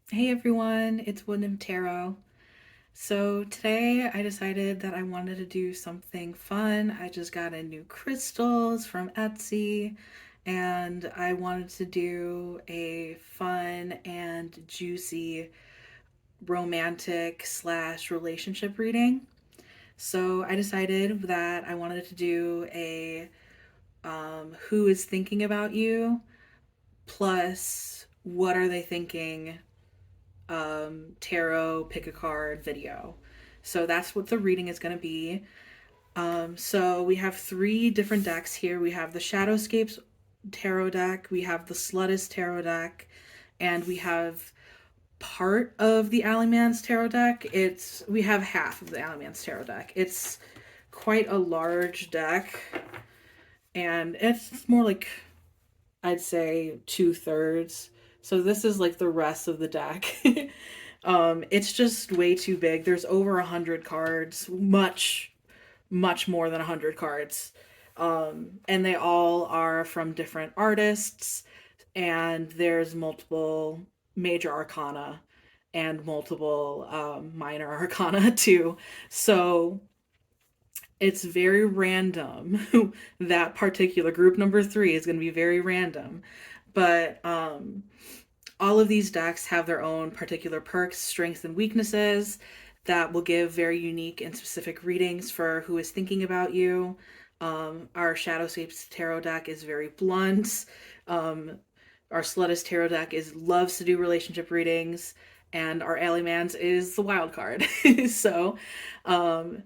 Hey everyone, it's Wyndham Tarot. So today I decided that I wanted to do something fun. I just got in new crystals from Etsy and I wanted to do a fun and juicy romantic slash relationship reading. So I decided that I wanted to do a who is thinking about you plus what are they thinking tarot pick a card video. So that's what the reading is going to be. So we have three different decks here. We have the Shadowscapes Tarot deck, we have the Slutist Tarot deck, and we have part of the Alleyman's Tarot deck. We have half of the Alleyman's Tarot deck. It's quite a large deck, and it's more like I'd say 2/3. So this is like the rest of the deck. It's just way too big. There's over 100 cards, much more than 100 cards. And they all are from different artists, and there's multiple major arcana and multiple minor arcana too. So it's very random. That particular group number three is going to be very random. But all of these decks have their own particular perks, strengths, and weaknesses that will give very unique and specific readings for who is thinking about you. Our Shadowscapes Tarot deck is very blunt. Our Slutist Tarot deck loves to do relationship readings, and our Alleyman's is the wild card. So, um,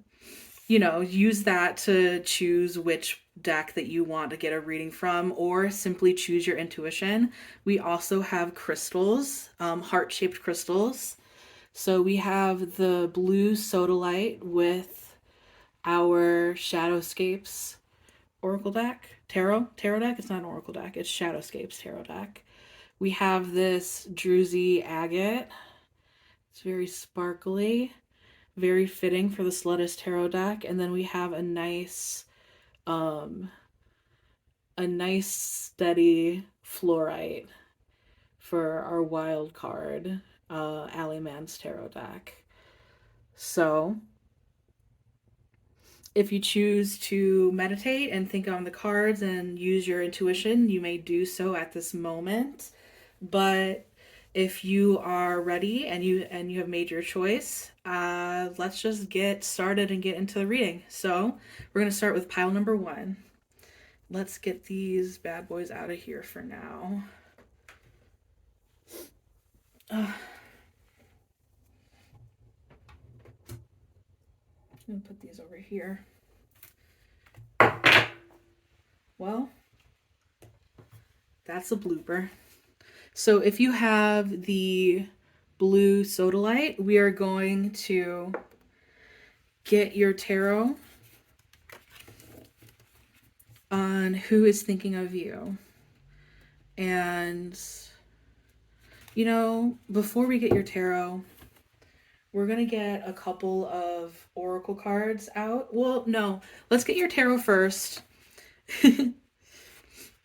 use that to choose which deck that you want to get a reading from, or simply choose your intuition. We also have crystals, heart-shaped crystals. So we have the blue sodalite with our Shadowscapes Oracle deck, tarot deck. It's not an Oracle deck, it's Shadowscapes Tarot deck. We have this Druzy agate. It's very sparkly, very fitting for the Slutist Tarot deck. And then we have um, a nice steady fluorite for our wild card, Alleyman's Tarot deck. So if you choose to meditate and think on the cards and use your intuition, you may do so at this moment. But if you are ready and you have made your choice, let's just get started and get into the reading. So we're gonna start with pile number one. Let's get these bad boys out of here for now. I'm gonna put these over here. Well, that's a blooper. So if you have the blue sodalite, we are going to get your tarot on who is thinking of you. And, before we get your tarot, we're going to get a couple of oracle cards out. Well, no, let's get your tarot first.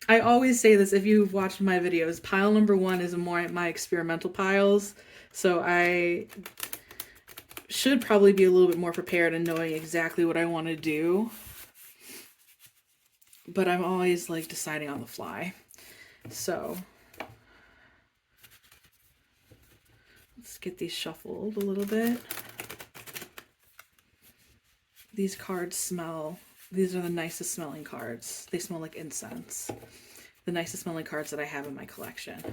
I always say this if you've watched my videos. Pile number one is more my experimental piles. So I should probably be a little bit more prepared and knowing exactly what I want to do. But I'm always like deciding on the fly. So let's get these shuffled a little bit. These cards these are the nicest smelling cards. They smell like incense. The nicest smelling cards that I have in my collection.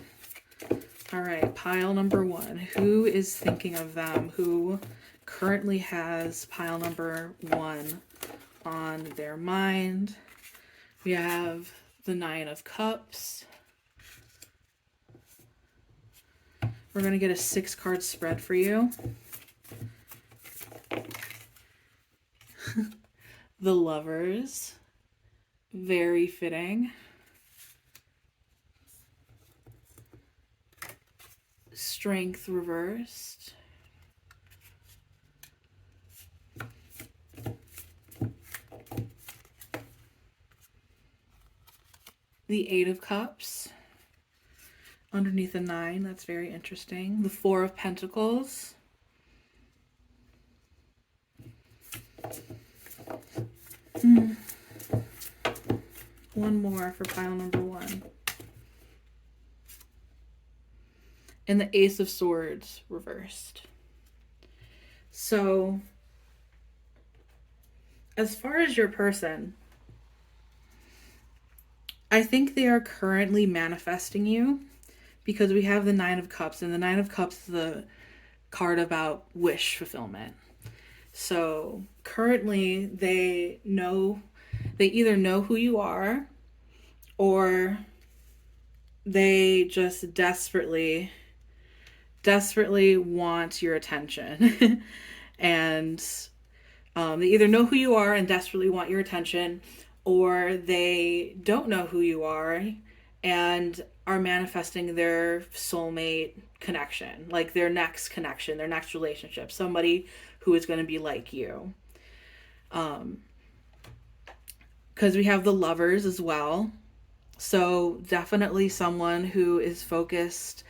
All right, pile number one. Who is thinking of them? Who currently has pile number one on their mind? We have the Nine of Cups. We're going to get a 6-card spread for you. The Lovers. Very fitting. Strength reversed. The Eight of Cups. underneath the 9. That's very interesting. The 4 of Pentacles. One more for pile number 1. And the Ace of Swords reversed. So, as far as your person, I think they are currently manifesting you, because we have the 9 of Cups, and the 9 of Cups is the card about wish fulfillment. So currently they either know who you are, or they just desperately want your attention. And they either know who you are and desperately want your attention, or they don't know who you are and are manifesting their soulmate connection, like their next connection, their next relationship, somebody who is going to be like you. Because we have the Lovers as well. So definitely someone who is focused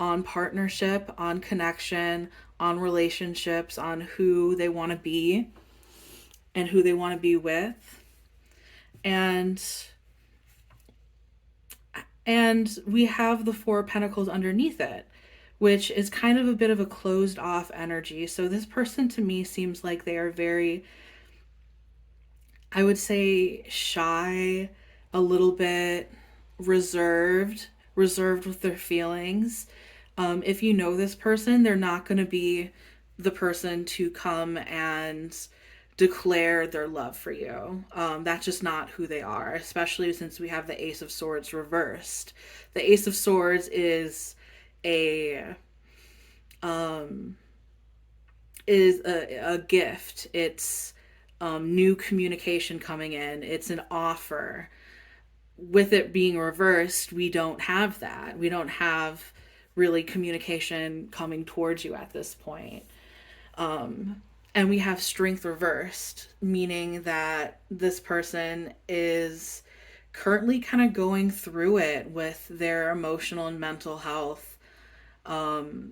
on partnership, on connection, on relationships, on who they want to be and who they want to be with. And we have the 4 of Pentacles underneath it, which is kind of a bit of a closed off energy. So this person to me seems like they are very, I would say, shy, a little bit reserved with their feelings. If you know this person, they're not going to be the person to come and declare their love for you. That's just not who they are, especially since we have the Ace of Swords reversed. The Ace of Swords is a gift. It's new communication coming in. It's an offer. With it being reversed, we don't have that. We don't have really communication coming towards you at this point. And we have Strength reversed, meaning that this person is currently kind of going through it with their emotional and mental health. But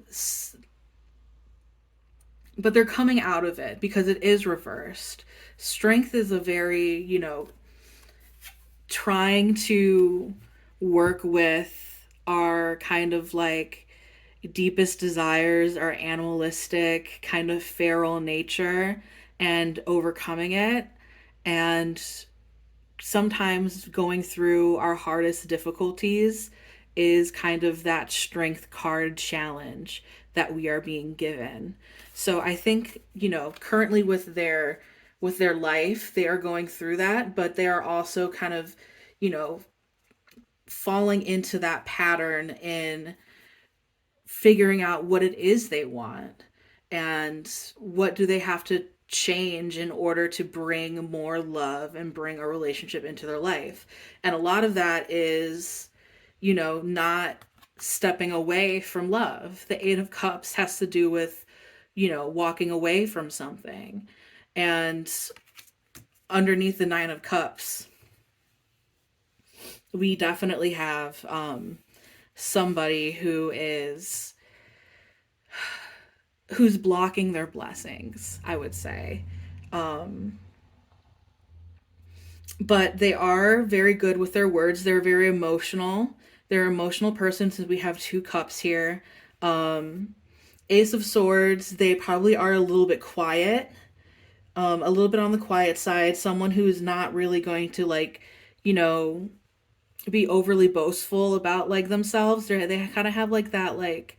they're coming out of it because it is reversed. Strength is a very, trying to work with our kind of like deepest desires, our animalistic kind of feral nature, and overcoming it. And sometimes going through our hardest difficulties is kind of that strength card challenge that we are being given. So I think, currently with their life, they are going through that, but they are also kind of, falling into that pattern in figuring out what it is they want and what do they have to change in order to bring more love and bring a relationship into their life. And a lot of that is, not stepping away from love. The 8 of Cups has to do with, walking away from something. And underneath the 9 of Cups, we definitely have somebody who's blocking their blessings, I would say. But they are very good with their words. They're very emotional. They're an emotional person, since we have 2 cups here. Ace of Swords, they probably are a little bit quiet. A little bit on the quiet side. Someone who's not really going to be overly boastful about themselves. They kind of have that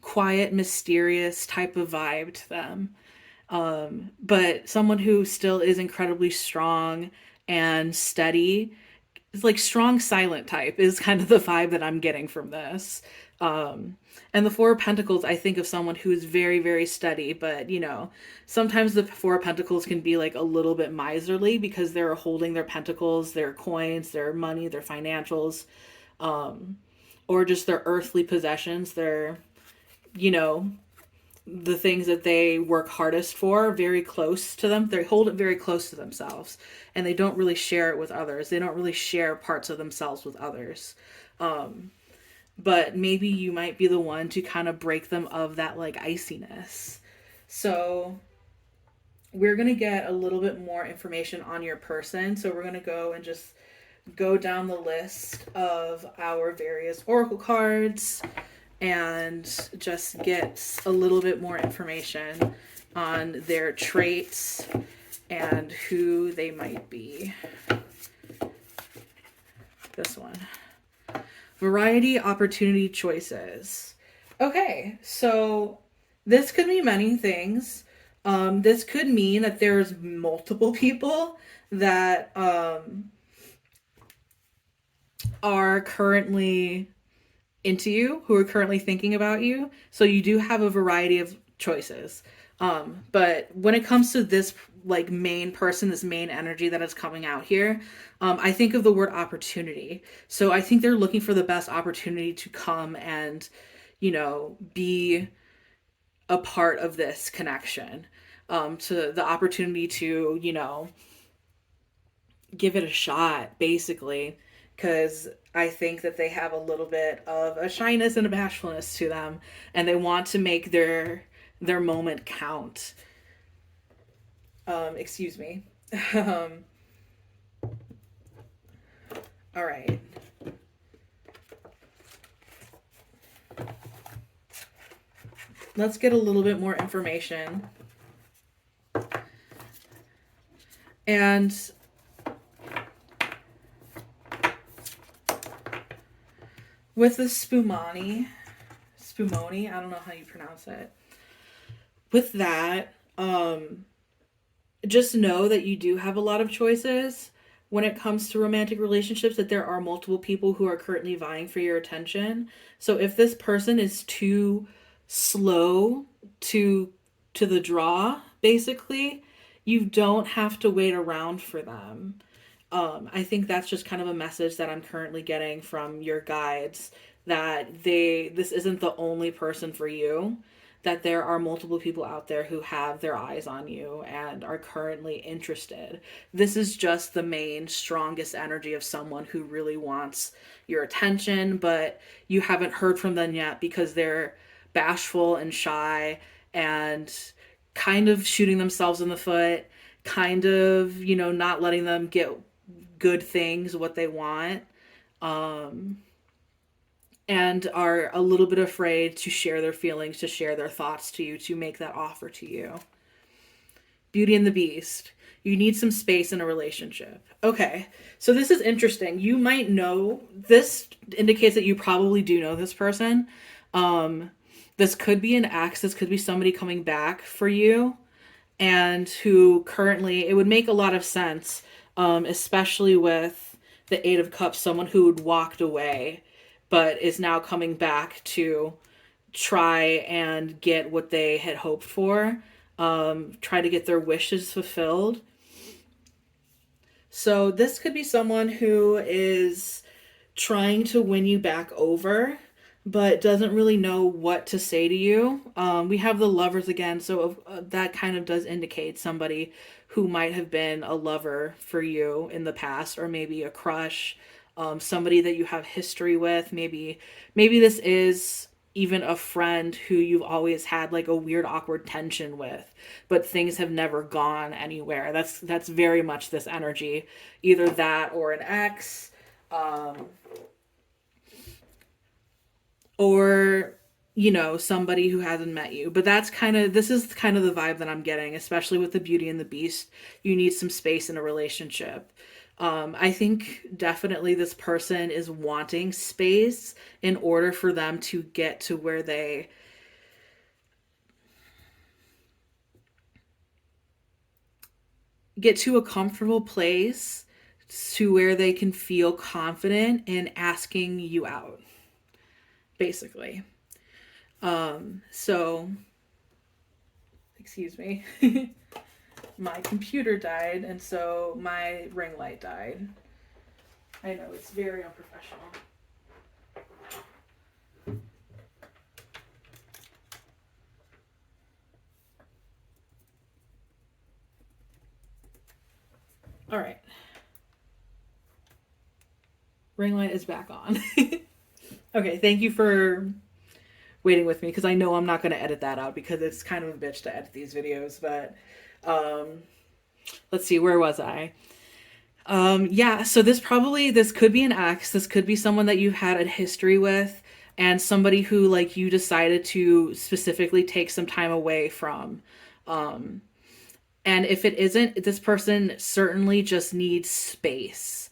quiet, mysterious type of vibe to them. But someone who still is incredibly strong and steady. It's like strong, silent type is kind of the vibe that I'm getting from this. And the 4 of Pentacles, I think of someone who is very, very steady, but sometimes the 4 of Pentacles can be a little bit miserly because they're holding their pentacles, their coins, their money, their financials, or just their earthly possessions, their, the things that they work hardest for, very close to them. They hold it very close to themselves, and they don't really share it with others. They don't really share parts of themselves with others. But maybe you might be the one to kind of break them of that like iciness. So we're going to get a little bit more information on your person. So we're going to go and just go down the list of our various oracle cards and just get a little bit more information on their traits and who they might be. This one. Variety, opportunity, choices. Okay, so this could mean many things. This could mean that there's multiple people that are currently into you, who are currently thinking about you. So you do have a variety of choices. But when it comes to this like main person, this main energy that is coming out here, I think of the word opportunity. So I think they're looking for the best opportunity to come and, you know, be a part of this connection. To the opportunity to, you know, give it a shot, basically, because I think that they have a little bit of a shyness and a bashfulness to them, and they want to make their moment count. Excuse me. All right. Let's get a little bit more information. And with the spumoni, I don't know how you pronounce it. With that, just know that you do have a lot of choices when it comes to romantic relationships, that there are multiple people who are currently vying for your attention. So if this person is too slow to the draw, basically, you don't have to wait around for them. I think that's just kind of a message that I'm currently getting from your guides, that this isn't the only person for you, that there are multiple people out there who have their eyes on you and are currently interested. This is just the main strongest energy of someone who really wants your attention, but you haven't heard from them yet because they're bashful and shy and kind of shooting themselves in the foot, kind of, you know, not letting them get good things, what they want, and are a little bit afraid to share their feelings, to share their thoughts to you, to make that offer to you. Beauty and the Beast. You need some space in a relationship. Okay, so this is interesting. You might know, this indicates that you probably do know this person. This could be an ex, this could be somebody coming back for you, and who currently, it would make a lot of sense, especially with the Eight of Cups, someone who had walked away but is now coming back to try and get what they had hoped for, try to get their wishes fulfilled. So this could be someone who is trying to win you back over, but doesn't really know what to say to you. We have the Lovers again, so that kind of does indicate somebody who might have been a lover for you in the past, or maybe a crush, somebody that you have history with. Maybe this is even a friend who you've always had like a weird awkward tension with, but things have never gone anywhere. That's very much this energy, either that or an ex, or, you know, somebody who hasn't met you. But this is kind of the vibe that I'm getting, especially with the Beauty and the Beast. You need some space in a relationship. I think definitely this person is wanting space in order for them to get to where they get to a comfortable place, to where they can feel confident in asking you out, basically. So, excuse me. My computer died, and so my ring light died. I know, it's very unprofessional. All right. Ring light is back on. Okay, thank you for waiting with me, because I know I'm not going to edit that out because it's kind of a bitch to edit these videos. But let's see, where was I? Yeah, so this could be an ex. This could be someone that you've had a history with, and somebody who like you decided to specifically take some time away from. Um, and if it isn't, this person certainly just needs space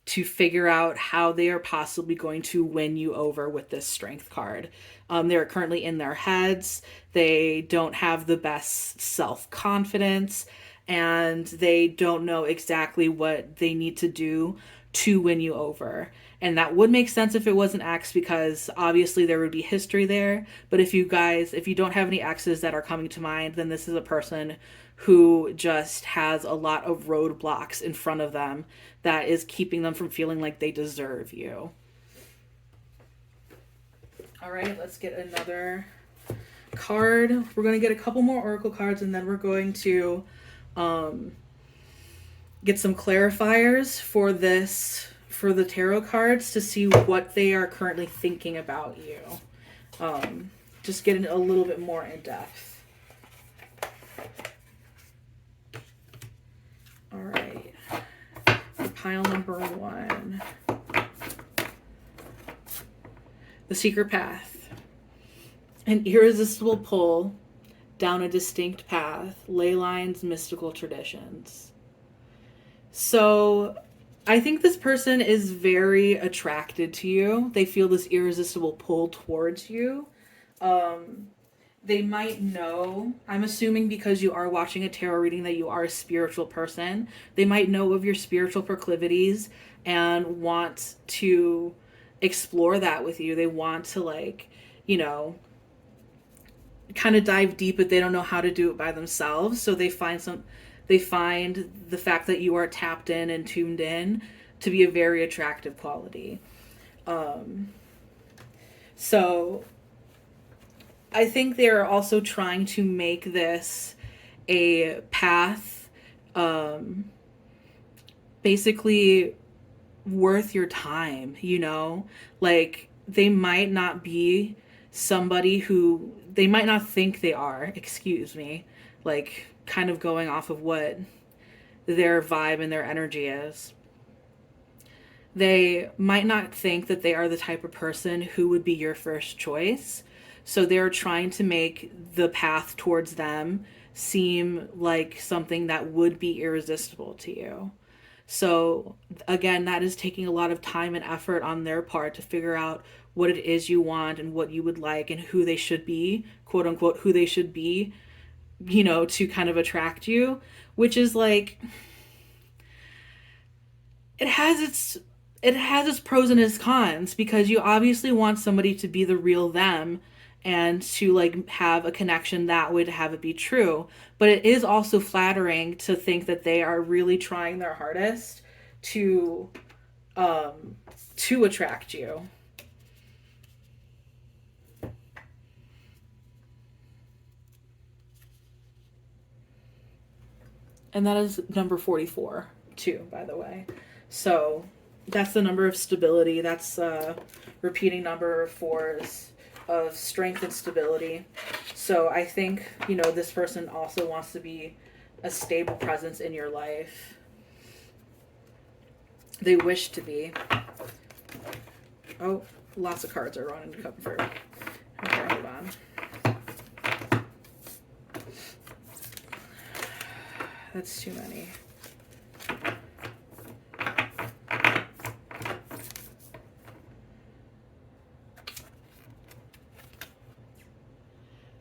to figure out how they are possibly going to win you over with this strength card. They're currently in their heads. They don't have the best self confidence, and they don't know exactly what they need to do to win you over. And that would make sense if it was an ex, because obviously there would be history there. But if you don't have any exes that are coming to mind, then this is a person who just has a lot of roadblocks in front of them that is keeping them from feeling like they deserve you. All right, let's get another card. We're going to get a couple more oracle cards, and then we're going to get some clarifiers for the tarot cards to see what they are currently thinking about you. Just getting a little bit more in depth. All right. For pile number 1. The Secret Path. An irresistible pull down a distinct path, ley lines, mystical traditions. So I think this person is very attracted to you. They feel this irresistible pull towards you. They might know, I'm assuming because you are watching a tarot reading, that you are a spiritual person. They might know of your spiritual proclivities and want to explore that with you. They want to, like, you know, kind of dive deep, but they don't know how to do it by themselves. So they find the fact that you are tapped in and tuned in to be a very attractive quality. So I think they're also trying to make this a path, basically worth your time, you know? Like, they might not be somebody who, they might not think they are, excuse me, like, kind of going off of what their vibe and their energy is. They might not think that they are the type of person who would be your first choice. So they're trying to make the path towards them seem like something that would be irresistible to you. So again, that is taking a lot of time and effort on their part to figure out what it is you want and what you would like and who they should be, quote unquote, who they should be, you know, to kind of attract you, which is like, it has its pros and its cons, because you obviously want somebody to be the real them and to like have a connection that would have it be true. But it is also flattering to think that they are really trying their hardest to attract you. And that is number 44 too, by the way. So that's the number of stability. That's a repeating number of 4s of strength and stability. So I think, you know, this person also wants to be a stable presence in your life. They wish to be. Oh, lots of cards are running to come through. Okay, hold on. That's too many.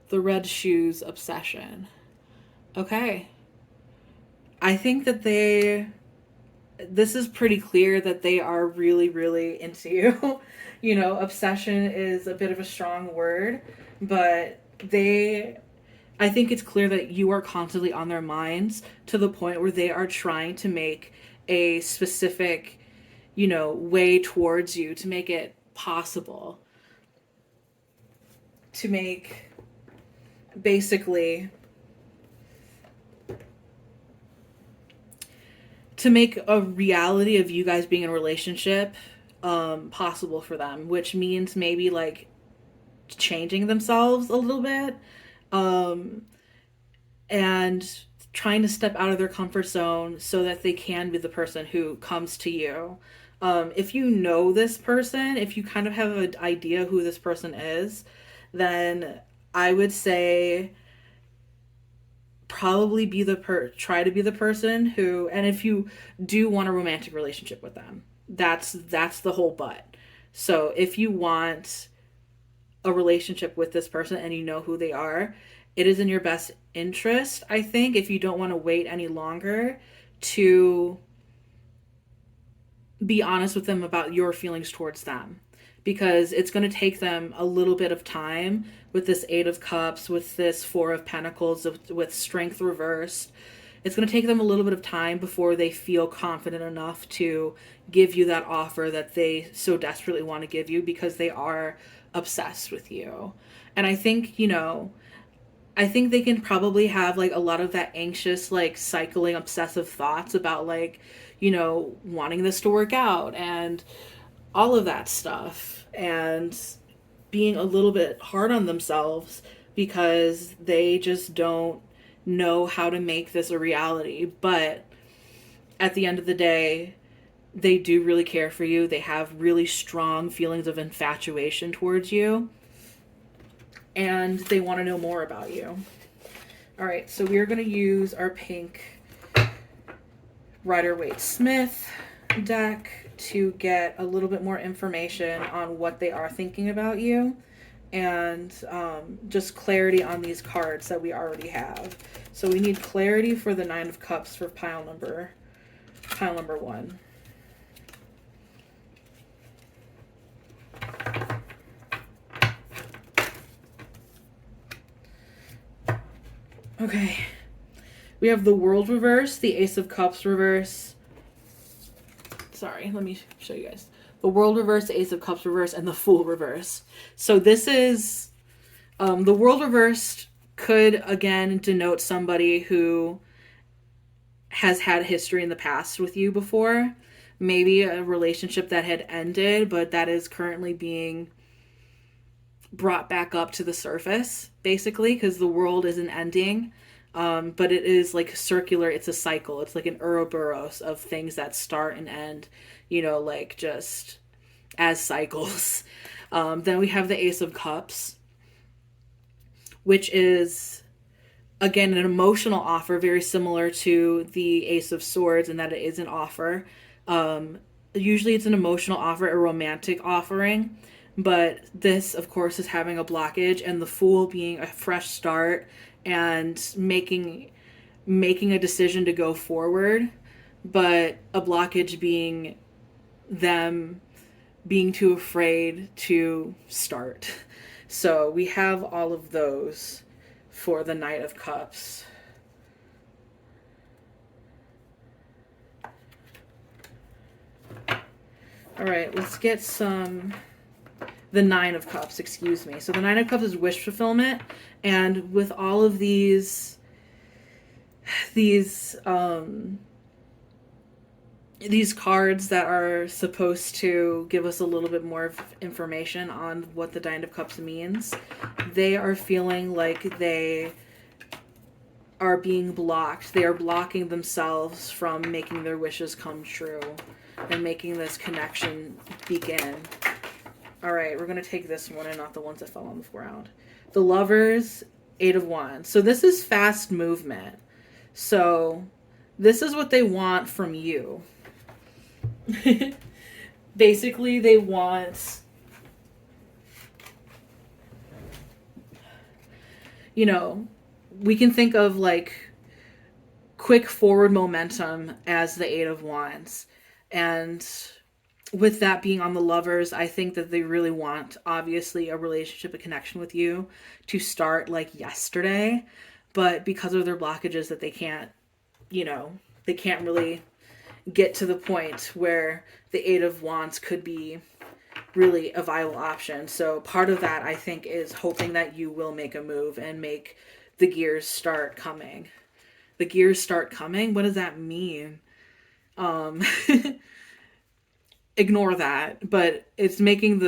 The red shoes obsession. Okay. I think that this is pretty clear that they are really, really into you. You know, obsession is a bit of a strong word, but I think it's clear that you are constantly on their minds, to the point where they are trying to make a specific, you know, way towards you, to make it possible. To make, basically, to make a reality of you guys being in a relationship possible for them, which means maybe like changing themselves a little bit, and trying to step out of their comfort zone so that they can be the person who comes to you. If you know this person, if you kind of have an idea who this person is, then I would say probably try to be the person who, and if you do want a romantic relationship with them, that's the whole but. So if you want a relationship with this person and you know who they are, it is in your best interest, I think, if you don't want to wait any longer, to be honest with them about your feelings towards them. Because it's going to take them a little bit of time with this Eight of Cups, with this Four of Pentacles, with Strength reversed. It's going to take them a little bit of time before they feel confident enough to give you that offer that they so desperately want to give you, because they are obsessed with you. And I think, I think they can probably have like a lot of that anxious, like cycling obsessive thoughts about like, wanting this to work out and all of that stuff, and being a little bit hard on themselves because they just don't know how to make this a reality. But at the end of the day, they do really care for you. They have really strong feelings of infatuation towards you, and they want to know more about you. All right, so we're going to use our pink Rider-Waite Smith deck to get a little bit more information on what they are thinking about you, and just clarity on these cards that we already have. So we need clarity for the Nine of Cups for pile number 1. Okay, we have the World reverse, the Ace of Cups reverse. Sorry, let me show you guys. The World reverse, the Ace of Cups reverse, and the Fool reverse. So this is, the World reversed could, again, denote somebody who has had history in the past with you before. Maybe a relationship that had ended, but that is currently being brought back up to the surface, basically, because the world isn't ending. But it is like circular. It's a cycle. It's like an Ouroboros of things that start and end, like just as cycles. Then we have the Ace of Cups, which is, again, an emotional offer, very similar to the Ace of Swords in that it is an offer. Usually it's an emotional offer, a romantic offering. But this, of course, is having a blockage, and the Fool being a fresh start and making a decision to go forward, but a blockage being them being too afraid to start. So we have all of those for the Knight of Cups. All right, let's get the Nine of Cups, excuse me. So the Nine of Cups is wish fulfillment, and with all of these cards that are supposed to give us a little bit more information on what the Nine of Cups means, they are feeling like they are being blocked. They are blocking themselves from making their wishes come true and making this connection begin. All right, we're going to take this one and not the ones that fell on the ground. The Lovers, Eight of Wands. So this is fast movement. So this is what they want from you. Basically, they want, we can think of like quick forward momentum as the Eight of Wands. And with that being on the Lovers, I think that they really want, obviously, a relationship, a connection with you to start like yesterday. But because of their blockages that they can't really get to the point where the Eight of Wands could be really a viable option. So part of that, I think, is hoping that you will make a move and make the gears start coming. The gears start coming? What does that mean? ignore that, but it's making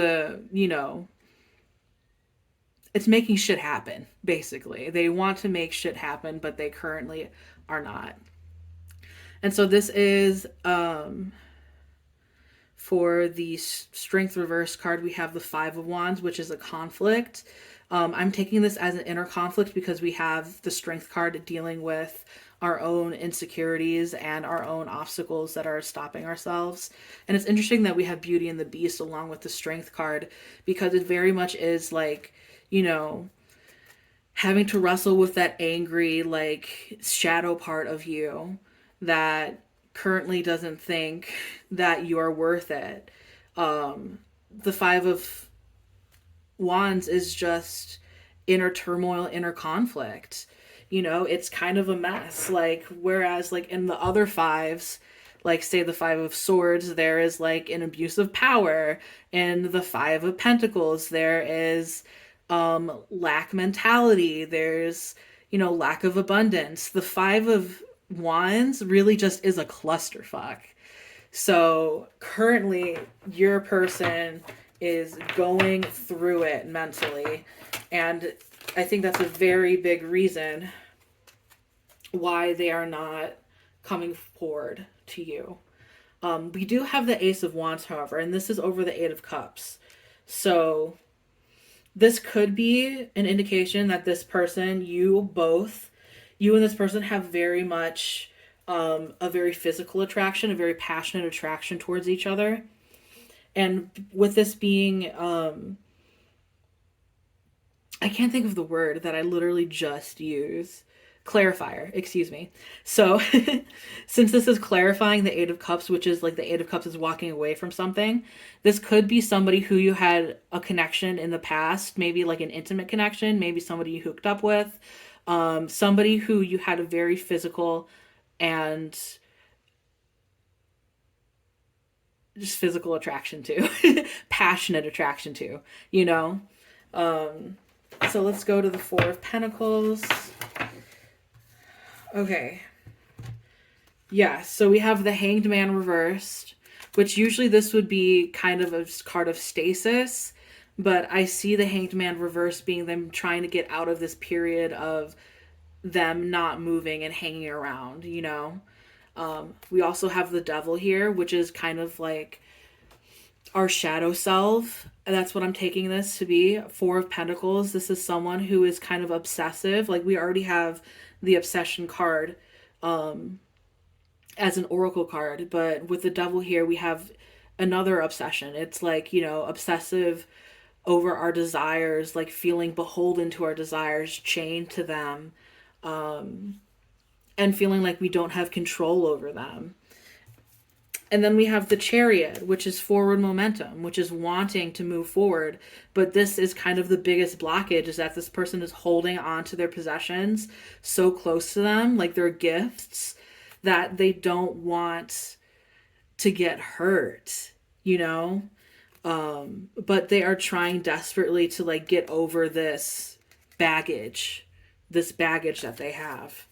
it's making shit happen, basically. They want to make shit happen, but they currently are not. And so this is for the strength reverse card, we have the Five of Wands, which is a conflict. I'm taking this as an inner conflict because we have the strength card dealing with our own insecurities and our own obstacles that are stopping ourselves. And it's interesting that we have Beauty and the Beast along with the strength card, because it very much is like, you know, having to wrestle with that angry, like, shadow part of you that currently doesn't think that you're worth it. The Five of Wands is just inner turmoil, inner conflict. It's kind of a mess. Like, whereas, like, in the other fives, like, say, the Five of Swords, there is, like, an abuse of power. In the Five of Pentacles, there is lack mentality. There's, lack of abundance. The Five of Wands really just is a clusterfuck. So currently, your person is going through it mentally. And I think that's a very big reason why they are not coming forward to you. We do have the Ace of Wands, however, and this is over the Eight of Cups. So this could be an indication that this person, you and this person have very much a very physical attraction, a very passionate attraction towards each other. And with this being, I can't think of the word that I literally just used. Clarifier, excuse me. So, since this is clarifying the Eight of Cups, which is like the Eight of Cups is walking away from something, this could be somebody who you had a connection in the past, maybe like an intimate connection, maybe somebody you hooked up with, somebody who you had a very physical and just physical attraction to, passionate attraction to, So let's go to the Four of Pentacles. Okay. Yeah, so we have the Hanged Man reversed, which usually this would be kind of a card of stasis, but I see the Hanged Man reversed being them trying to get out of this period of them not moving and hanging around, We also have the Devil here, which is kind of like our shadow self. And that's what I'm taking this to be. Four of Pentacles. This is someone who is kind of obsessive. Like, we already have the obsession card as an oracle card, but with the Devil here, we have another obsession. It's like, obsessive over our desires, like feeling beholden to our desires, chained to them, and feeling like we don't have control over them. And then we have the Chariot, which is forward momentum, which is wanting to move forward. But this is kind of the biggest blockage, is that this person is holding on to their possessions so close to them, like their gifts, that they don't want to get hurt, But they are trying desperately to like get over this baggage that they have.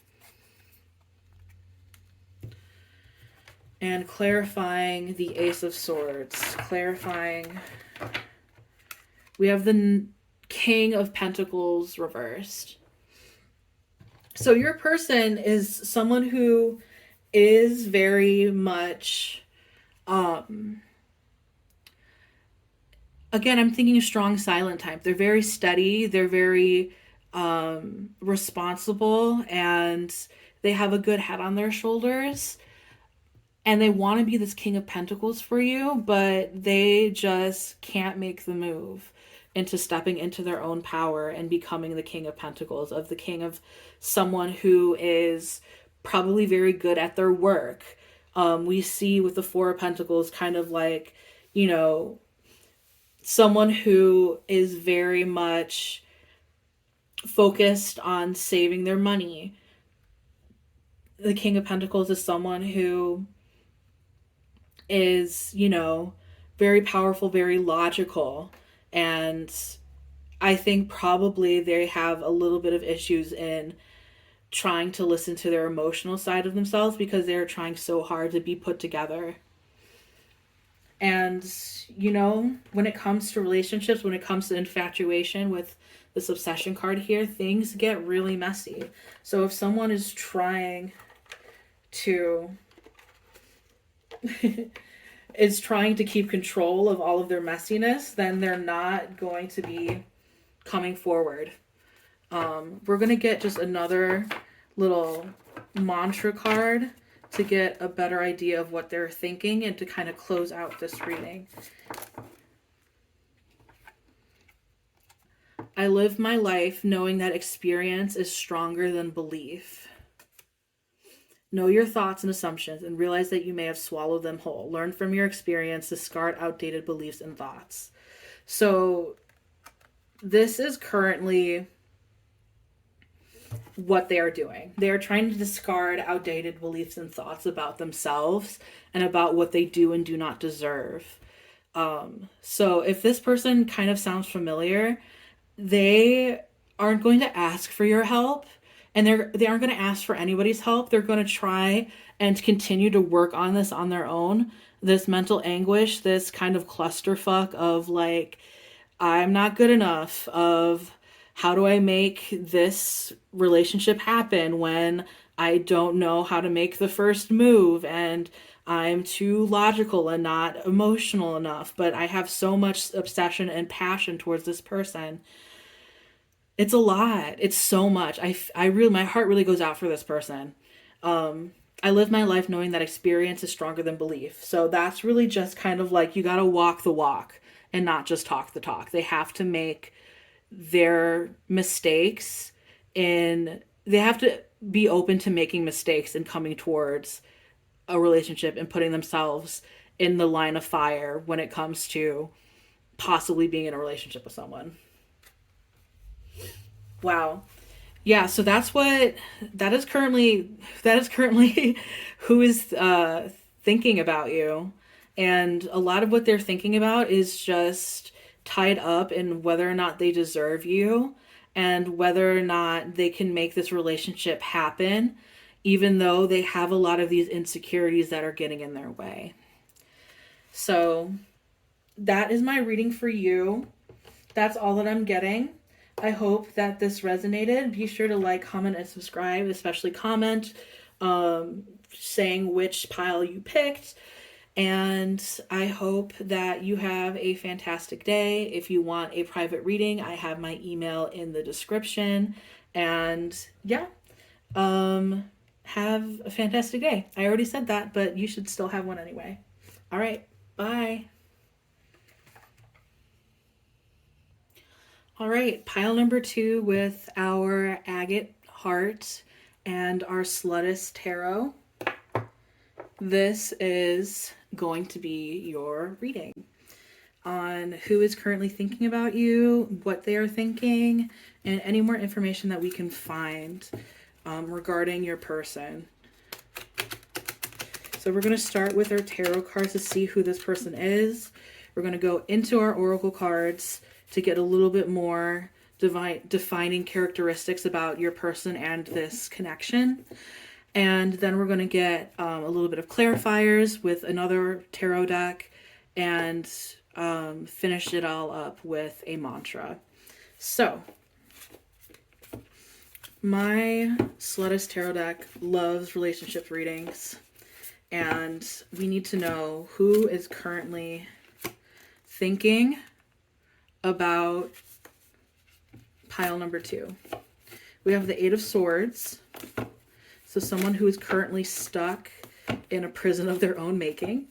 And clarifying the Ace of Swords. Clarifying. We have the King of Pentacles reversed. So your person is someone who is very much, again, I'm thinking a strong silent type. They're very steady. They're very responsible, and they have a good head on their shoulders. And they want to be this King of Pentacles for you, but they just can't make the move into stepping into their own power and becoming the King of Pentacles, of the king of someone who is probably very good at their work. We see with the Four of Pentacles kind of like, someone who is very much focused on saving their money. The King of Pentacles is someone who is, very powerful, very logical. And I think probably they have a little bit of issues in trying to listen to their emotional side of themselves because they're trying so hard to be put together. And, you know, when it comes to relationships, when it comes to infatuation with this obsession card here, things get really messy. So if someone is trying to is trying to keep control of all of their messiness, then they're not going to be coming forward. We're going to get just another little mantra card to get a better idea of what they're thinking and to kind of close out this reading. I live my life knowing that experience is stronger than belief. Know your thoughts and assumptions and realize that you may have swallowed them whole. Learn from your experience, discard outdated beliefs and thoughts. So this is currently what they are doing. They are trying to discard outdated beliefs and thoughts about themselves and about what they do and do not deserve. So if this person kind of sounds familiar, they aren't going to ask for your help, and they aren't going to ask for anybody's help. They're going to try and continue to work on this on their own. This mental anguish, this kind of clusterfuck of like, I'm not good enough, of how do I make this relationship happen when I don't know how to make the first move, and I'm too logical and not emotional enough, but I have so much obsession and passion towards this person. It's a lot. It's so much. I really, my heart really goes out for this person. I live my life knowing that experience is stronger than belief. So that's really just kind of like, you got to walk the walk and not just talk the talk. They have to make their mistakes, and they have to be open to making mistakes and coming towards a relationship and putting themselves in the line of fire when it comes to possibly being in a relationship with someone. Wow. Yeah, so that is currently who is thinking about you. And a lot of what they're thinking about is just tied up in whether or not they deserve you and whether or not they can make this relationship happen, even though they have a lot of these insecurities that are getting in their way. So that is my reading for you. That's all that I'm getting. I hope that this resonated. Be sure to like, comment, and subscribe, especially comment saying which pile you picked. And I hope that you have a fantastic day. If you want a private reading, I have my email in the description. And yeah, have a fantastic day. I already said that, but you should still have one anyway. All right, bye. All right, pile number 2 with our agate heart and our Slutist Tarot. This is going to be your reading on who is currently thinking about you, what they are thinking, and any more information that we can find regarding your person. So we're going to start with our tarot cards to see who this person is. We're going to go into our oracle cards to get a little bit more defining characteristics about your person and this connection. And then we're going to get a little bit of clarifiers with another tarot deck and finish it all up with a mantra. So, my Slutist Tarot deck loves relationship readings, and we need to know who is currently thinking about pile number 2. We have the 8 of Swords. So someone who is currently stuck in a prison of their own making.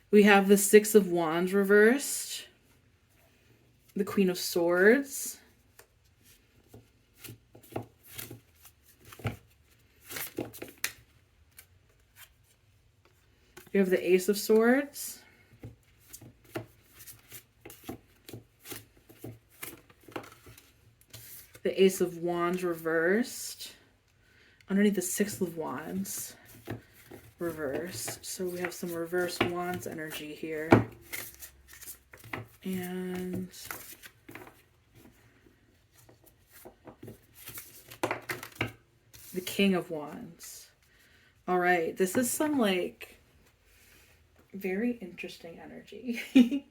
We have the 6 of Wands reversed. The Queen of Swords. We have the Ace of Swords. The Ace of Wands reversed. Underneath the 6 of Wands reversed. So we have some reverse Wands energy here. And The King of Wands. All right, this is some like very interesting energy.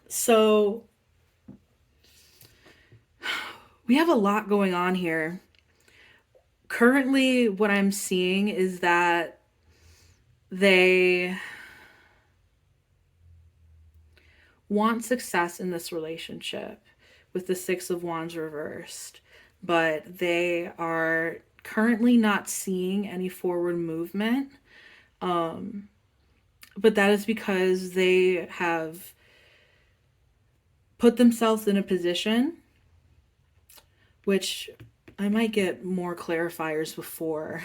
So we have a lot going on here. Currently, what I'm seeing is that they want success in this relationship with the Six of Wands reversed, but they are currently not seeing any forward movement. But that is because they have put themselves in a position, which I might get more clarifiers before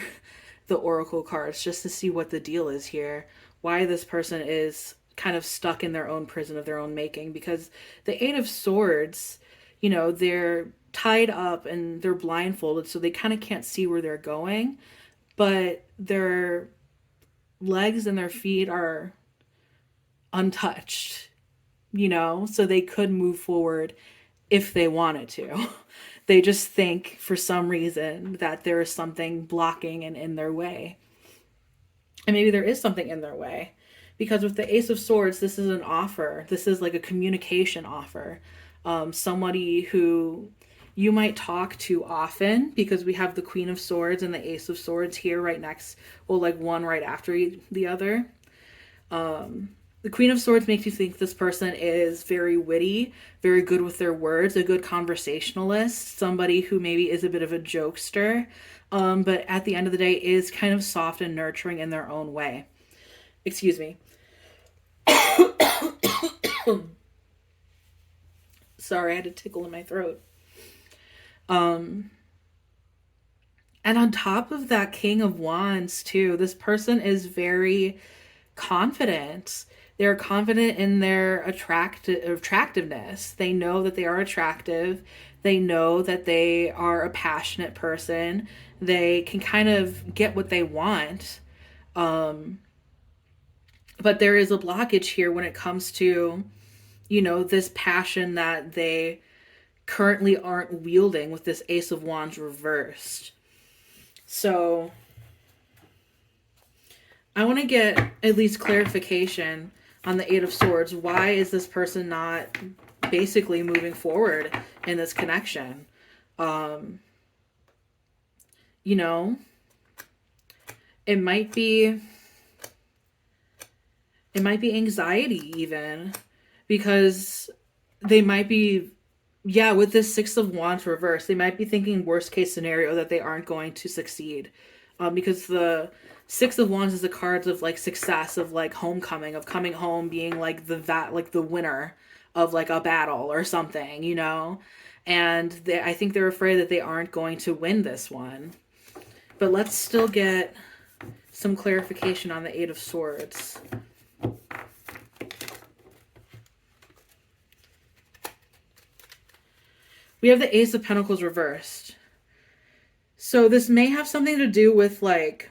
the oracle cards just to see what the deal is here, why this person is kind of stuck in their own prison of their own making. Because the Eight of Swords, you know, they're tied up and they're blindfolded, so they kind of can't see where they're going, but their legs and their feet are untouched, you know, so they could move forward if they wanted to. They just think for some reason that there is something blocking and in their way. And maybe there is something in their way. Because with the Ace of Swords, this is an offer. This is like a communication offer. Somebody who you might talk to often, because we have the Queen of Swords and the Ace of Swords here right next, well, like one right after the other. The Queen of Swords makes you think this person is very witty, very good with their words, a good conversationalist, somebody who maybe is a bit of a jokester, but at the end of the day is kind of soft and nurturing in their own way. Excuse me. Sorry, I had a tickle in my throat. And on top of that King of Wands too, this person is very confident. They're confident in their attractiveness. They know that they are attractive. They know that they are a passionate person. They can kind of get what they want. But there is a blockage here when it comes to, you know, this passion that they currently aren't wielding with this Ace of Wands reversed. So I want to get at least clarification on the Eight of Swords. Why is this person not basically moving forward in this connection? You know, it might be anxiety even, because they might be, yeah, with this Six of Wands reverse, they might be thinking worst case scenario that they aren't going to succeed. Because the Six of Wands is the cards of like success, of like homecoming, of coming home, being like the winner of like a battle or something, you know? And I think they're afraid that they aren't going to win this one. But let's still get some clarification on the Eight of Swords. We have the Ace of Pentacles reversed. So this may have something to do with like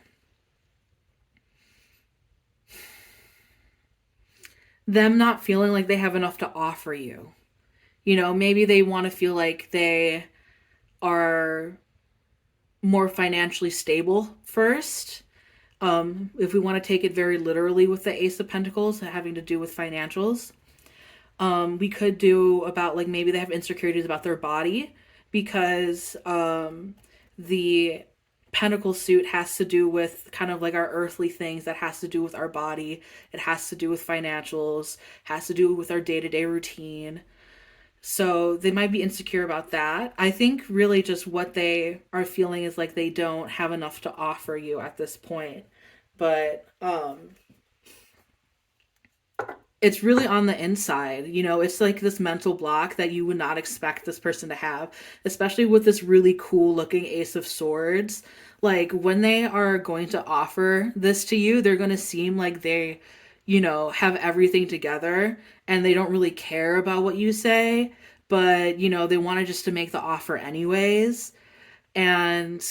them not feeling like they have enough to offer you. You know, maybe they want to feel like they are more financially stable first. If we want to take it very literally with the Ace of Pentacles having to do with financials. We could do about like maybe they have insecurities about their body, because the Pentacle suit has to do with kind of like our earthly things, that has to do with our body. It has to do with financials, has to do with our day-to-day routine. So they might be insecure about that. I think really just what they are feeling is like they don't have enough to offer you at this point. But it's really on the inside, you know, it's like this mental block that you would not expect this person to have, especially with this really cool looking Ace of Swords. Like when they are going to offer this to you, they're going to seem like they, you know, have everything together and they don't really care about what you say, but you know, they want to just to make the offer anyways. And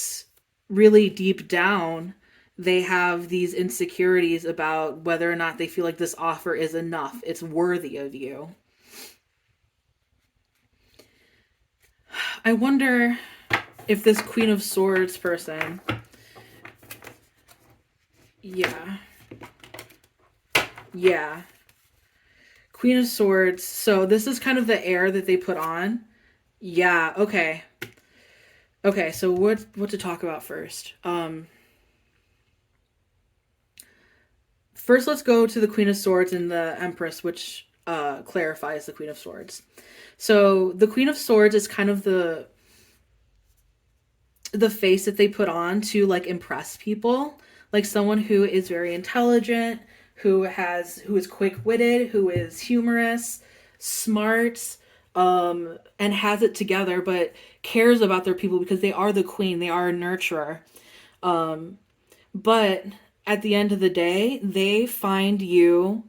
really deep down, they have these insecurities about whether or not they feel like this offer is enough. It's worthy of you. I wonder if this Queen of Swords person, yeah, Queen of Swords. So this is kind of the air that they put on. Yeah, okay. Okay, so what to talk about first? First let's go to the Queen of Swords and the Empress, which clarifies the Queen of Swords. So the Queen of Swords is kind of the face that they put on to like impress people, like someone who is very intelligent, who is quick-witted, who is humorous, smart, and has it together, but cares about their people because they are the queen, they are a nurturer. But at the end of the day, they find you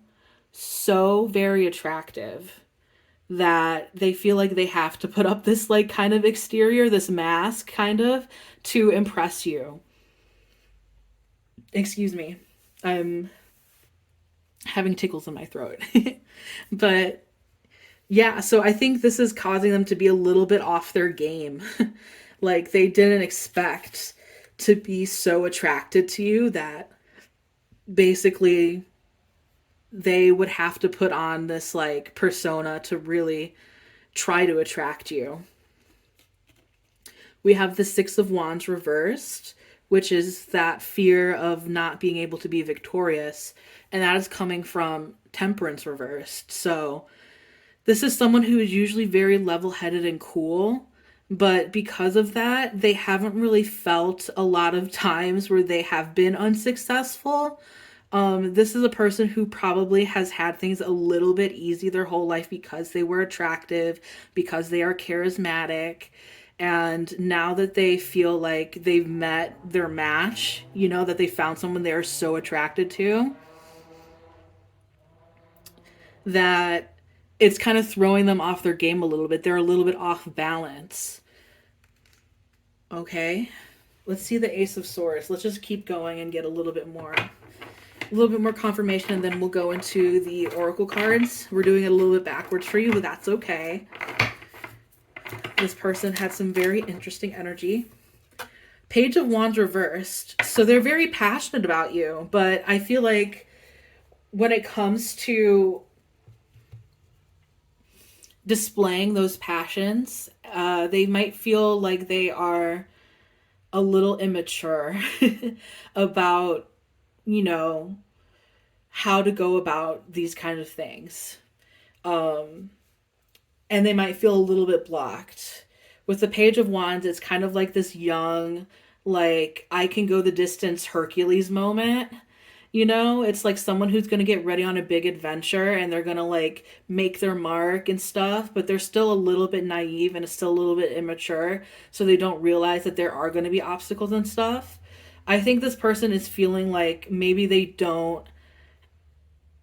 so very attractive that they feel like they have to put up this like kind of exterior, this mask kind of, to impress you. Excuse me. I'm having tickles in my throat. But yeah, so I think this is causing them to be a little bit off their game. Like they didn't expect to be so attracted to you that basically they would have to put on this like persona to really try to attract you. We have the Six of Wands reversed, which is that fear of not being able to be victorious, and that is coming from Temperance reversed. So this is someone who is usually very level-headed and cool, but because of that, they haven't really felt a lot of times where they have been unsuccessful. This is a person who probably has had things a little bit easy their whole life because they were attractive, because they are charismatic, and now that they feel like they've met their match, you know, that they found someone they are so attracted to, that it's kind of throwing them off their game a little bit. They're a little bit off balance. Okay, let's see the Ace of Swords. Let's just keep going and get a little bit more confirmation, and then we'll go into the oracle cards. We're doing it a little bit backwards for you, but that's okay. This person had some very interesting energy. Page of Wands reversed. So they're very passionate about you, but I feel like when it comes to displaying those passions, they might feel like they are a little immature about, you know, how to go about these kind of things. And they might feel a little bit blocked. With the Page of Wands, it's kind of like this young, like, I can go the distance Hercules moment. You know, it's like someone who's going to get ready on a big adventure and they're going to like make their mark and stuff, but they're still a little bit naive and it's still a little bit immature. So they don't realize that there are going to be obstacles and stuff. I think this person is feeling like maybe they don't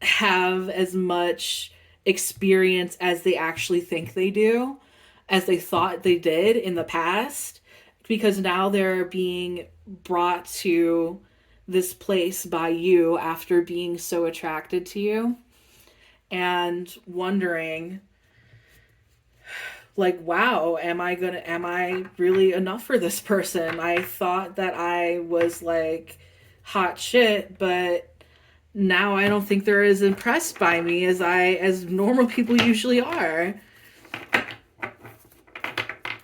have as much experience as they actually think they do, as they thought they did in the past, because now they're being brought to this place by you after being so attracted to you and wondering like, wow, am I really enough for this person? I thought that I was like hot shit, but now I don't think they're as impressed by me as normal people usually are.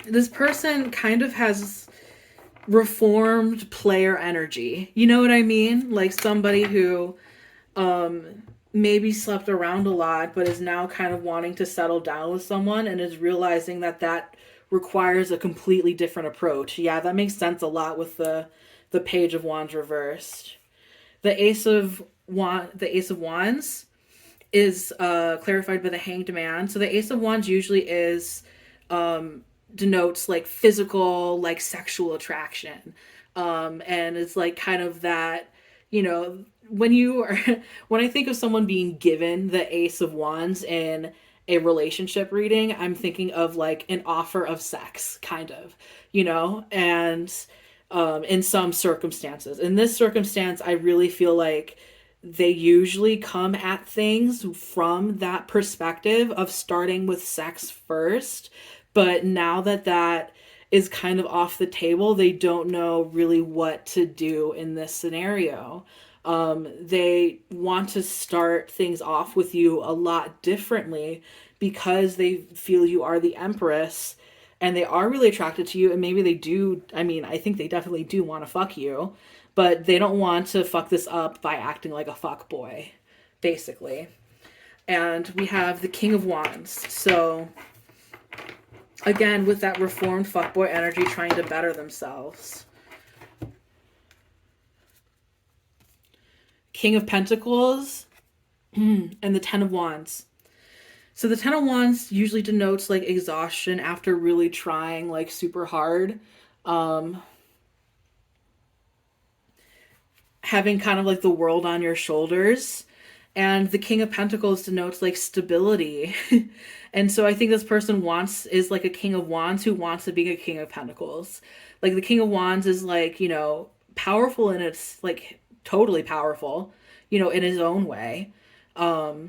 This person kind of has reformed player energy. You know what I mean? Like somebody who maybe slept around a lot but is now kind of wanting to settle down with someone and is realizing that that requires a completely different approach. Yeah, that makes sense a lot with the Page of Wands reversed. The Ace of Wands is clarified by the Hanged Man. So the Ace of Wands usually is denotes like physical, like sexual attraction, and it's like kind of that, you know, when you are when I think of someone being given the Ace of Wands in a relationship reading, I'm thinking of like an offer of sex, kind of, you know, and in some circumstances. In this circumstance, I really feel like they usually come at things from that perspective of starting with sex first, But now that that is kind of off the table, they don't know really what to do in this scenario. They want to start things off with you a lot differently because they feel you are the Empress and they are really attracted to you. And maybe they do. I mean, I think they definitely do want to fuck you, but they don't want to fuck this up by acting like a fuck boy, basically. And we have the King of Wands. So again, with that reformed fuckboy energy trying to better themselves. King of Pentacles and the Ten of Wands. So the Ten of Wands usually denotes like exhaustion after really trying like super hard. Having kind of like the world on your shoulders. And the King of Pentacles denotes like stability. And so I think this person is like a King of Wands who wants to be a King of Pentacles. Like the King of Wands is like, you know, powerful and it's like totally powerful, you know, in his own way. But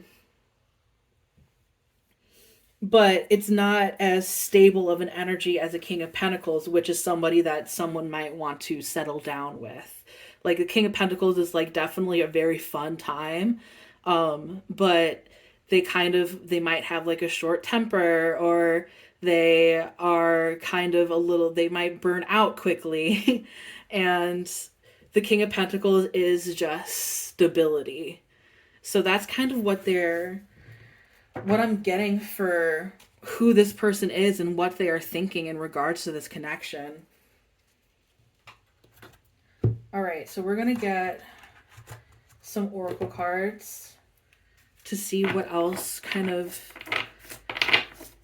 it's not as stable of an energy as a King of Pentacles, which is somebody that someone might want to settle down with. Like the King of Pentacles is like definitely a very fun time, but they might have like a short temper, or they are kind of they might burn out quickly. And the King of Pentacles is just stability. So that's kind of what I'm getting for who this person is and what they are thinking in regards to this connection. All right, so we're going to get some oracle cards to see what else kind of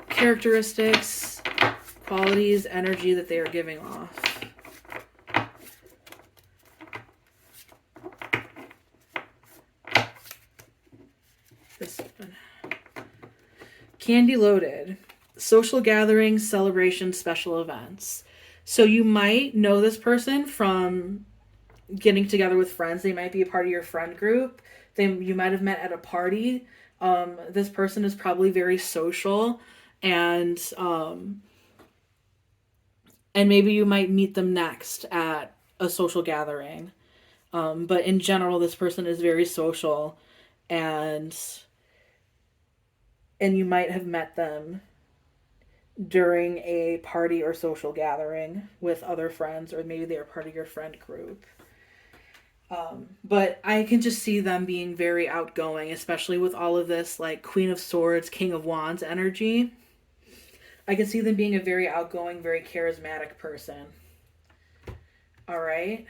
characteristics, qualities, energy that they are giving off. This one. Candy loaded. Social gatherings, celebrations, special events. So you might know this person from getting together with friends. They might be a part of your friend group. You might have met at a party. This person is probably very social, and maybe you might meet them next at a social gathering. But in general, this person is very social, and you might have met them during a party or social gathering with other friends, or maybe they're part of your friend group. But I can just see them being very outgoing, especially with all of this like Queen of Swords, King of Wands energy. I can see them being a very outgoing, very charismatic person. All right.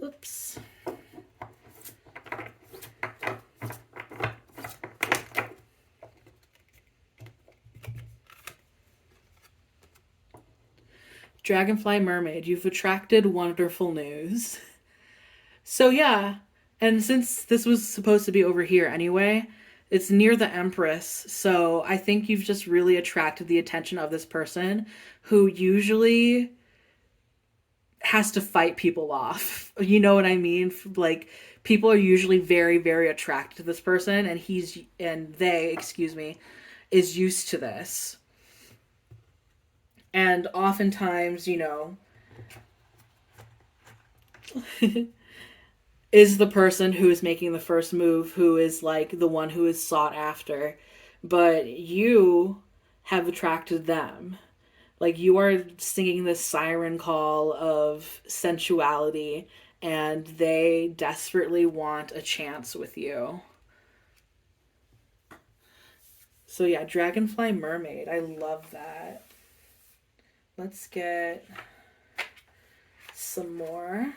Oops. Dragonfly Mermaid, you've attracted wonderful news. So yeah, and since this was supposed to be over here anyway, it's near the Empress, so I think you've just really attracted the attention of this person who usually has to fight people off. You know what I mean? Like, people are usually very, very attracted to this person, and they, is used to this. And oftentimes, you know, is the person who is making the first move who is like the one who is sought after. But you have attracted them. Like, you are singing this siren call of sensuality, and they desperately want a chance with you. So yeah, Dragonfly Mermaid. I love that. Let's get some more.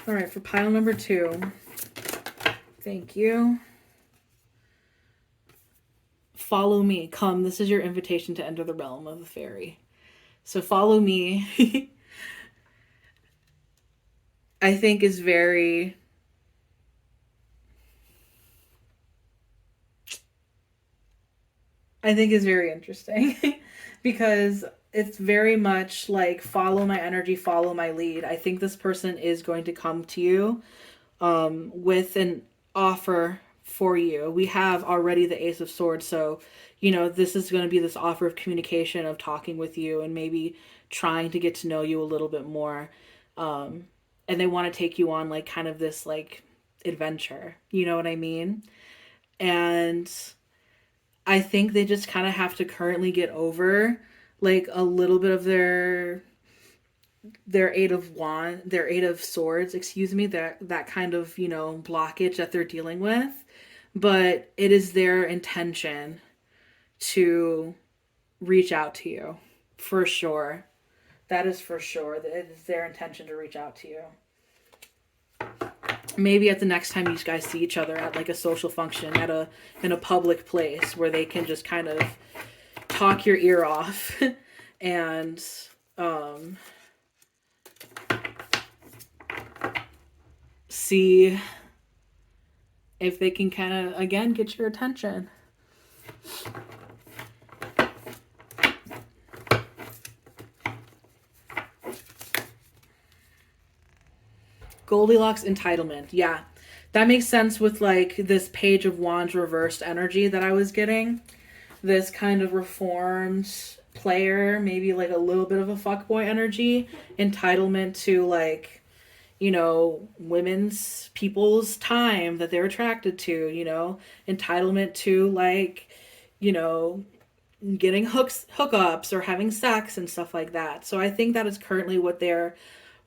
All right, for pile number 2. Thank you. Follow me. Come. This is your invitation to enter the realm of the fairy. So follow me. I think is very I think is very interesting because it's very much like follow my energy, follow my lead. I think this person is going to come to you with an offer for you. We have already the Ace of Swords, so this is going to be this offer of communication, of talking with you and maybe trying to get to know you a little bit more. And they want to take you on like kind of this like adventure. You know what I mean? And I think they just kind of have to currently get over like a little bit of their their eight of swords, excuse me, that kind of, blockage that they're dealing with. But it is their intention to reach out to you. For sure. That is for sure. It is their intention to reach out to you. Maybe at the next time you guys see each other at like a social function in a public place where they can just kind of talk your ear off and see if they can kind of again get your attention. Goldilocks entitlement. Yeah. That makes sense with like this Page of Wands reversed energy that I was getting. This kind of reformed player, maybe like a little bit of a fuckboy energy. Entitlement to like, women's people's time that they're attracted to, entitlement to like, getting hookups or having sex and stuff like that. So I think that is currently what they're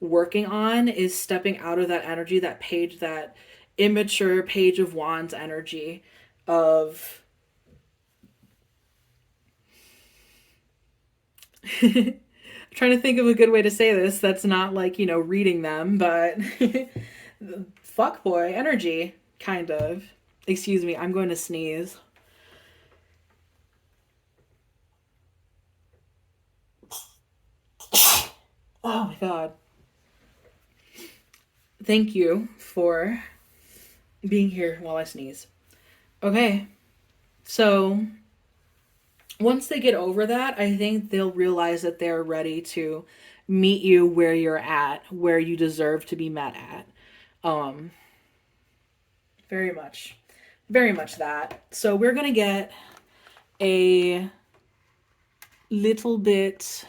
working on, is stepping out of that energy, that immature Page of Wands energy of I'm trying to think of a good way to say this that's not like, reading them, but fuckboy energy, kind of. Excuse me, I'm going to sneeze. Oh my god. Thank you for being here while I sneeze. Okay. So once they get over that, I think they'll realize that they're ready to meet you where you're at, where you deserve to be met at. Very much. Very much that. So we're going to get a little bit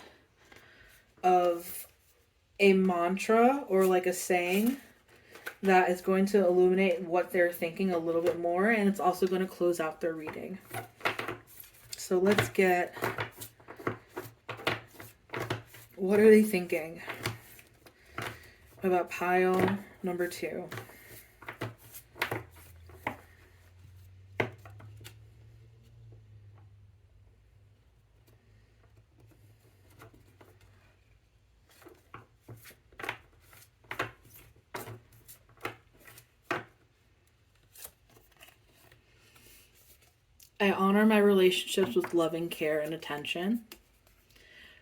of a mantra or like a saying that is going to illuminate what they're thinking a little bit more, and it's also going to close out their reading. So let's get, what are they thinking about pile number 2? I honor my relationships with loving care and attention.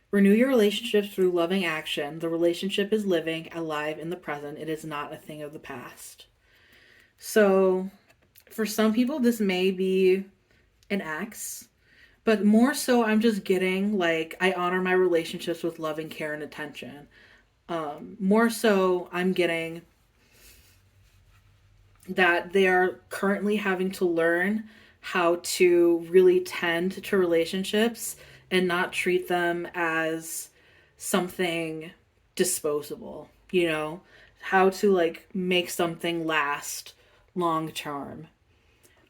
Renew your relationships through loving action. The relationship is living, alive in the present. It is not a thing of the past. So, for some people, this may be an ex, but more so, I'm just getting like, I honor my relationships with loving care and attention. More so, I'm getting that they are currently having to learn how to really tend to relationships and not treat them as something disposable, how to like make something last long term.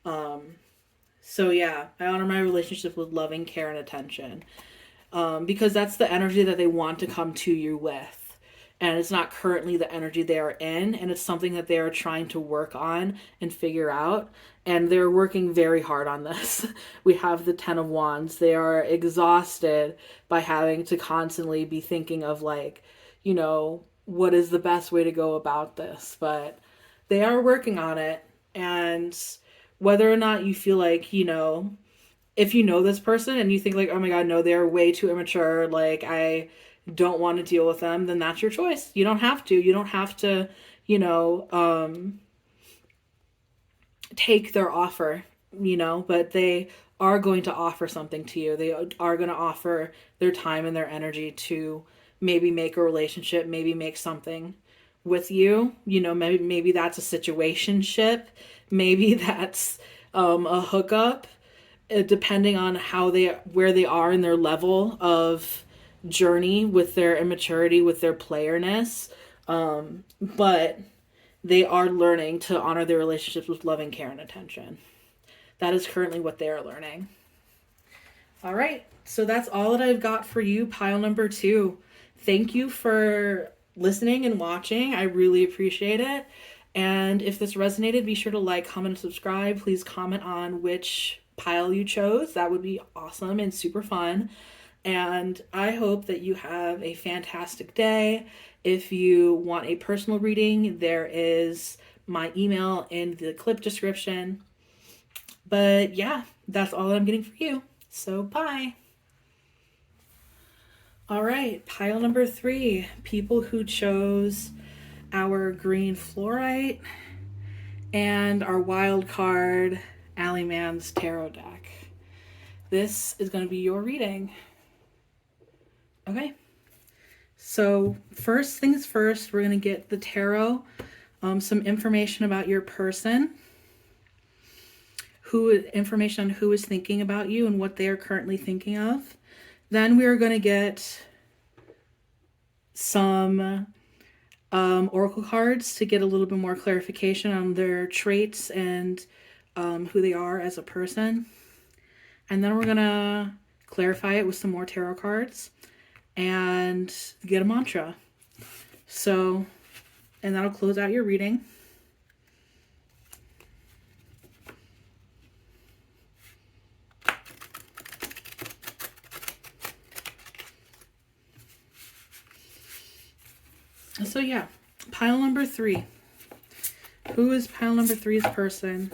So yeah, I honor my relationship with loving care and attention, because that's the energy that they want to come to you with. And it's not currently the energy they are in, and it's something that they are trying to work on and figure out. And they're working very hard on this. We have the 10 of Wands. They are exhausted by having to constantly be thinking of like, what is the best way to go about this? But they are working on it. And whether or not you feel like, if you know this person and you think like, oh my God, no, they're way too immature, like I don't want to deal with them, then that's your choice. You don't have to. You don't have to, take their offer, but they are going to offer something to you. They are going to offer their time and their energy to maybe make a relationship, maybe make something with you. You know, maybe that's a situationship, maybe that's a hookup, depending on where they are in their level of journey with their immaturity, with their playerness. But they are learning to honor their relationships with loving care and attention. That is currently what they are learning. All right, so that's all that I've got for you, pile number 2. Thank you for listening and watching. I really appreciate it. And if this resonated, be sure to like, comment, and subscribe. Please comment on which pile you chose. That would be awesome and super fun. And I hope that you have a fantastic day. If you want a personal reading, there is my email in the clip description. But yeah, that's all I'm getting for you. So bye. All right, pile number 3. People who chose our green fluorite and our wild card Alleyman's tarot deck. This is going to be your reading. Okay. So first things first, we're going to get the tarot, some information about your person, information on who is thinking about you and what they are currently thinking of. Then we are going to get some oracle cards to get a little bit more clarification on their traits and who they are as a person. And then we're going to clarify it with some more tarot cards and get a mantra. So, and that'll close out your reading. So yeah, pile number 3. Who is pile number 3's person?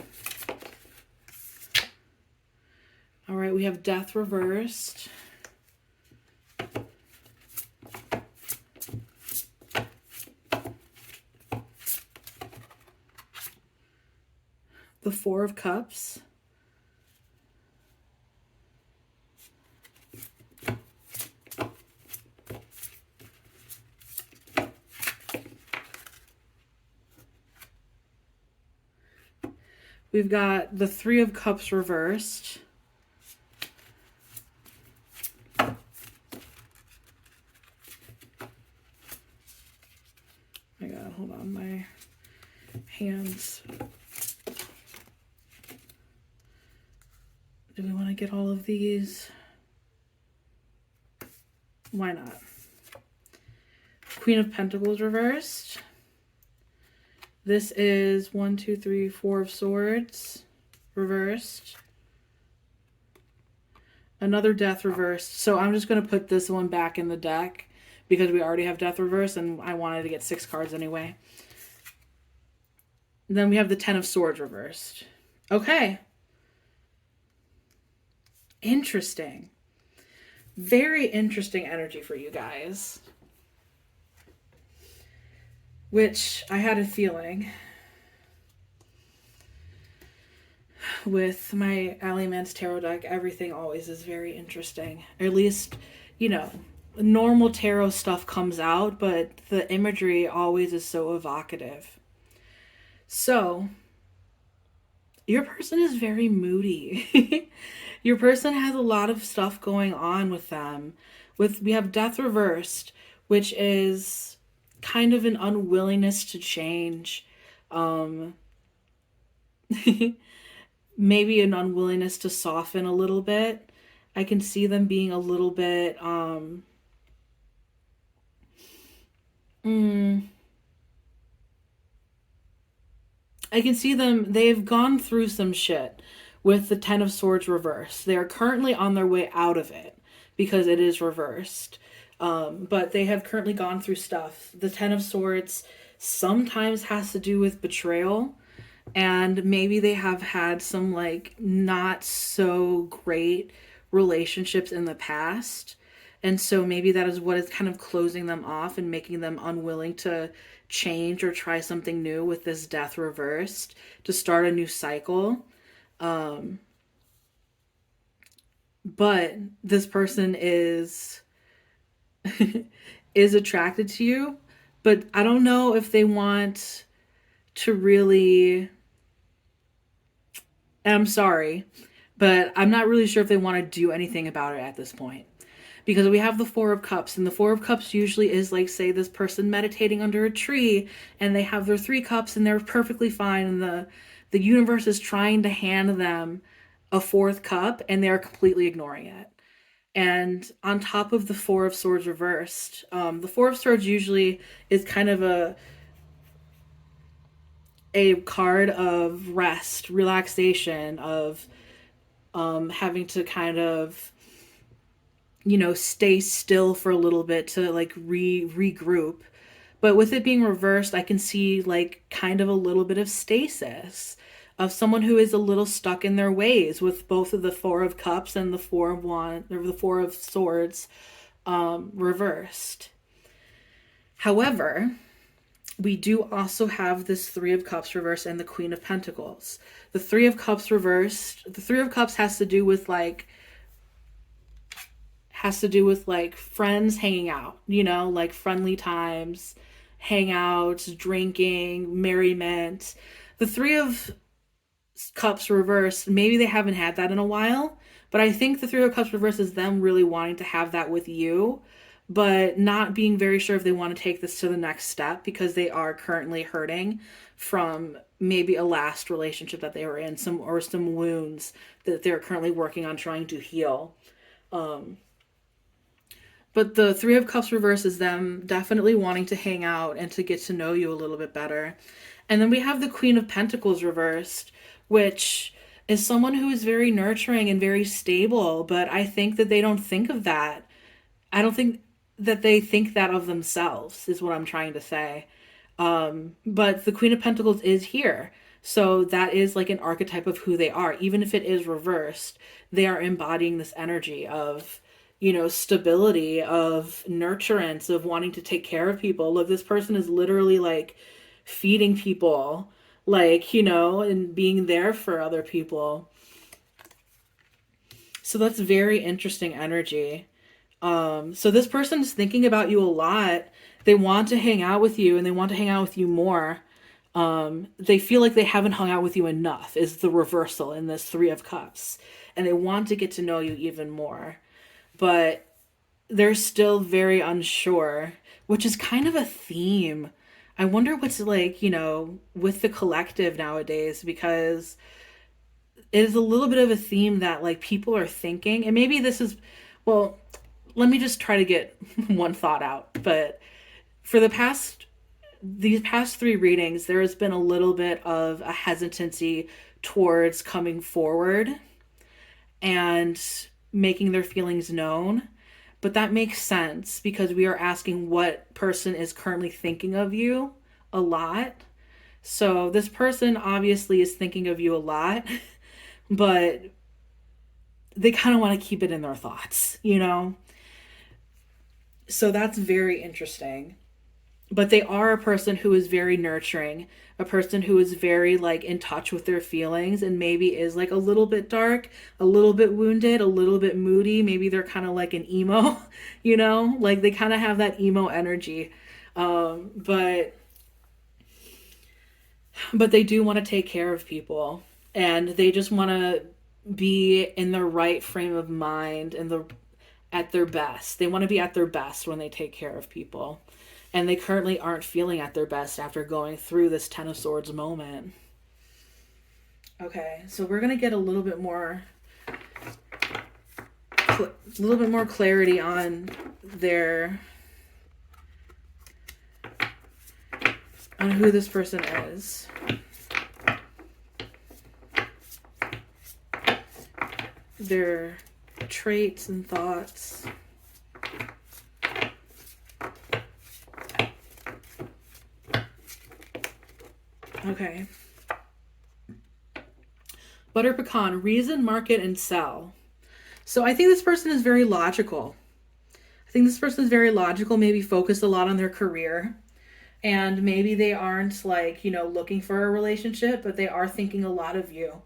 All right, we have death reversed. The 4 of Cups. We've got the 3 of Cups reversed. I gotta hold on, my hands. Do we want to get all of these? Why not? Queen of Pentacles reversed. This is 1, 2, 3, 4 of Swords reversed. Another Death reversed. So I'm just going to put this one back in the deck because we already have Death reversed and I wanted to get 6 cards anyway. And then we have the 10 of Swords reversed. Okay. Interesting. Very interesting energy for you guys. Which I had a feeling with my Alleyman's tarot deck, everything always is very interesting. Or at least, you know, normal tarot stuff comes out, but the imagery always is so evocative. So, your person is very moody. Your person has a lot of stuff going on with them. We have Death reversed, which is kind of an unwillingness to change. Maybe an unwillingness to soften a little bit. I can see them being a little bit I can see they've gone through some shit with the 10 of Swords reversed. They are currently on their way out of it because it is reversed. But they have currently gone through stuff. The 10 of Swords sometimes has to do with betrayal. And maybe they have had some like not so great relationships in the past. And so maybe that is what is kind of closing them off and making them unwilling to change or try something new with this Death reversed to start a new cycle. but this person is is attracted to you, but I don't know if they want to really, and I'm sorry, but I'm not really sure if they want to do anything about it at this point. Because we have the Four of Cups, and the Four of Cups usually is like, say, this person meditating under a tree, and they have their 3 cups, and they're perfectly fine, and the universe is trying to hand them a 4th cup, and they're completely ignoring it. And on top of the Four of Swords reversed, the Four of Swords usually is kind of a card of rest, relaxation, of having to kind of, stay still for a little bit to like regroup. But with it being reversed, I can see like kind of a little bit of stasis of someone who is a little stuck in their ways with both of the Four of Cups and the Four of Wands, or the Four of Swords reversed. However, we do also have this Three of Cups reversed and the Queen of Pentacles. The Three of Cups reversed, the Three of Cups has to do with like friends hanging out, like friendly times, hangouts, drinking, merriment. The Three of Cups reversed, maybe they haven't had that in a while, but I think the Three of Cups reversed is them really wanting to have that with you, but not being very sure if they want to take this to the next step because they are currently hurting from maybe a last relationship that they were in, some wounds that they're currently working on trying to heal. But the Three of Cups reverse is them definitely wanting to hang out and to get to know you a little bit better. And then we have the Queen of Pentacles reversed, which is someone who is very nurturing and very stable, but I think that they don't think of that. I don't think that they think that of themselves, is what I'm trying to say. But the Queen of Pentacles is here. So that is like an archetype of who they are. Even if it is reversed, they are embodying this energy of, stability, of nurturance, of wanting to take care of people. Look, this person is literally like feeding people, like, and being there for other people. So that's very interesting energy. So this person is thinking about you a lot. They want to hang out with you and they want to hang out with you more. They feel like they haven't hung out with you enough is the reversal in this Three of Cups. And they want to get to know you even more. But they're still very unsure, which is kind of a theme. I wonder what's like, with the collective nowadays, because it is a little bit of a theme that like people are thinking, and maybe this is, well, let me just try to get one thought out. But for these past 3 readings, there has been a little bit of a hesitancy towards coming forward and making their feelings known. But that makes sense because we are asking what person is currently thinking of you a lot. So this person obviously is thinking of you a lot, but they kind of want to keep it in their thoughts, So that's very interesting. But they are a person who is very nurturing, a person who is very like in touch with their feelings and maybe is like a little bit dark, a little bit wounded, a little bit moody. Maybe they're kind of like an emo, like they kind of have that emo energy. But they do want to take care of people and they just want to be in the right frame of mind and at their best. They want to be at their best when they take care of people. And they currently aren't feeling at their best after going through this Ten of Swords moment. Okay, so we're going to get a little bit more clarity on on who this person is. Their traits and thoughts. Okay. Butter pecan, reason, market, and sell. So I think this person is very logical. Maybe focused a lot on their career. And maybe they aren't like, looking for a relationship, but they are thinking a lot of you.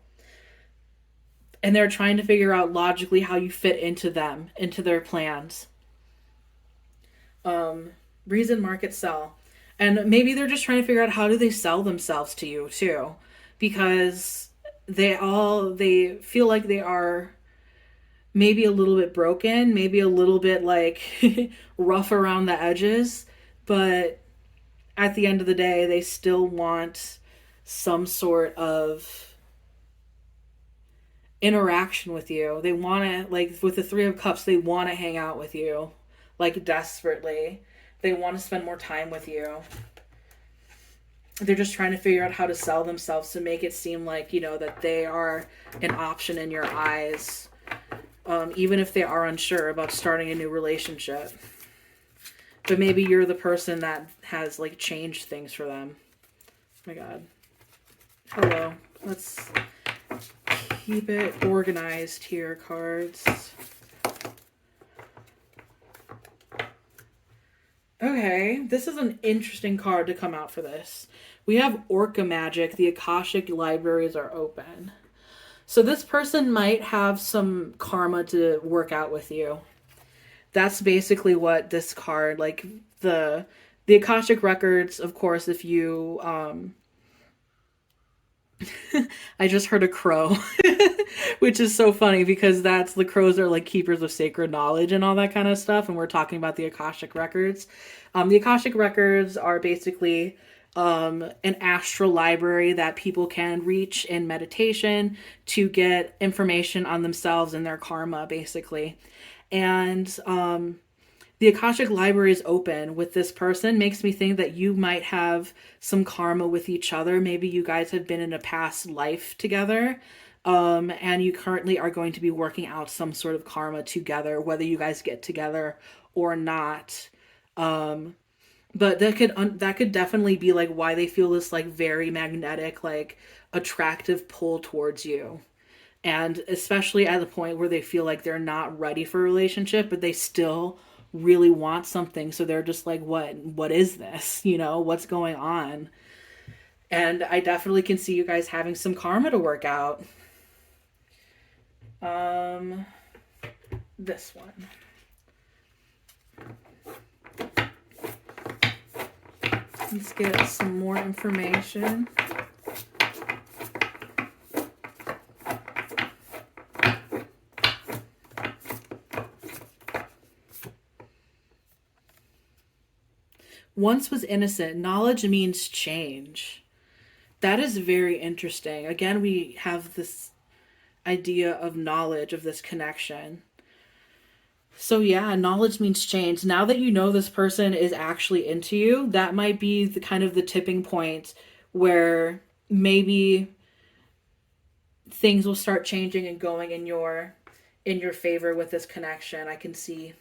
and they're trying to figure out logically how you fit into them, into their plans. Reason, market, sell. And maybe they're just trying to figure out how do they sell themselves to you too, because they feel like they are maybe a little bit broken, maybe a little bit like rough around the edges, but at the end of the day, they still want some sort of interaction with you. They want to, like with the Three of Cups, they want to hang out with you, like desperately. They want to spend more time with you. They're just trying to figure out how to sell themselves to make it seem like, you know, that they are an option in your eyes, even if they are unsure about starting a new relationship. But maybe you're the person that has, like, changed things for them. Oh my God. Hello. Let's keep it organized here, cards. Okay, this is an interesting card to come out for this. We have Orca Magic. The Akashic libraries are open. So this person might have some karma to work out with you. That's basically what this card, like the Akashic records, of course, if you I just heard a crow, which is so funny because that's the crows are like keepers of sacred knowledge and all that kind of stuff. And we're talking about the Akashic records. The Akashic records are basically an astral library that people can reach in meditation to get information on themselves and their karma, basically. And the Akashic library is open with this person makes me think that you might have some karma with each other. Maybe you guys have been in a past life together, and you currently are going to be working out some sort of karma together, whether you guys get together or not. But that could definitely be like why they feel this like very magnetic, like attractive pull towards you. And especially at the point where they feel like they're not ready for a relationship, but they still really want something. So they're just like, what is this? You know, what's going on? And I definitely can see you guys having some karma to work out. This one. Let's get some more information. Once was innocent. Knowledge means change. That is very interesting. Again, we have this idea of knowledge, of this connection. So yeah, knowledge means change. Now that you know this person is actually into you, that might be the kind of the tipping point where maybe things will start changing and going in your favor with this connection. I can see.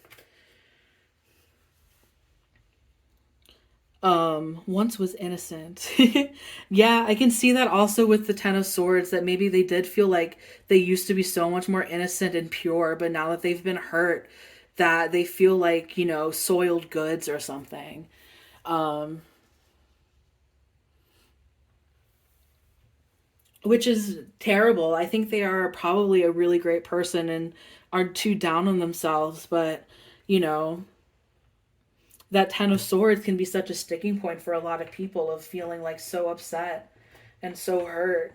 Once was innocent. Yeah, I can see that also with the Ten of Swords, that maybe they did feel like they used to be so much more innocent and pure, but now that they've been hurt, that they feel like, you know, soiled goods or something. Which is terrible. I think they are probably a really great person and are too down on themselves, but, you know, that Ten of Swords can be such a sticking point for a lot of people of feeling like so upset and so hurt.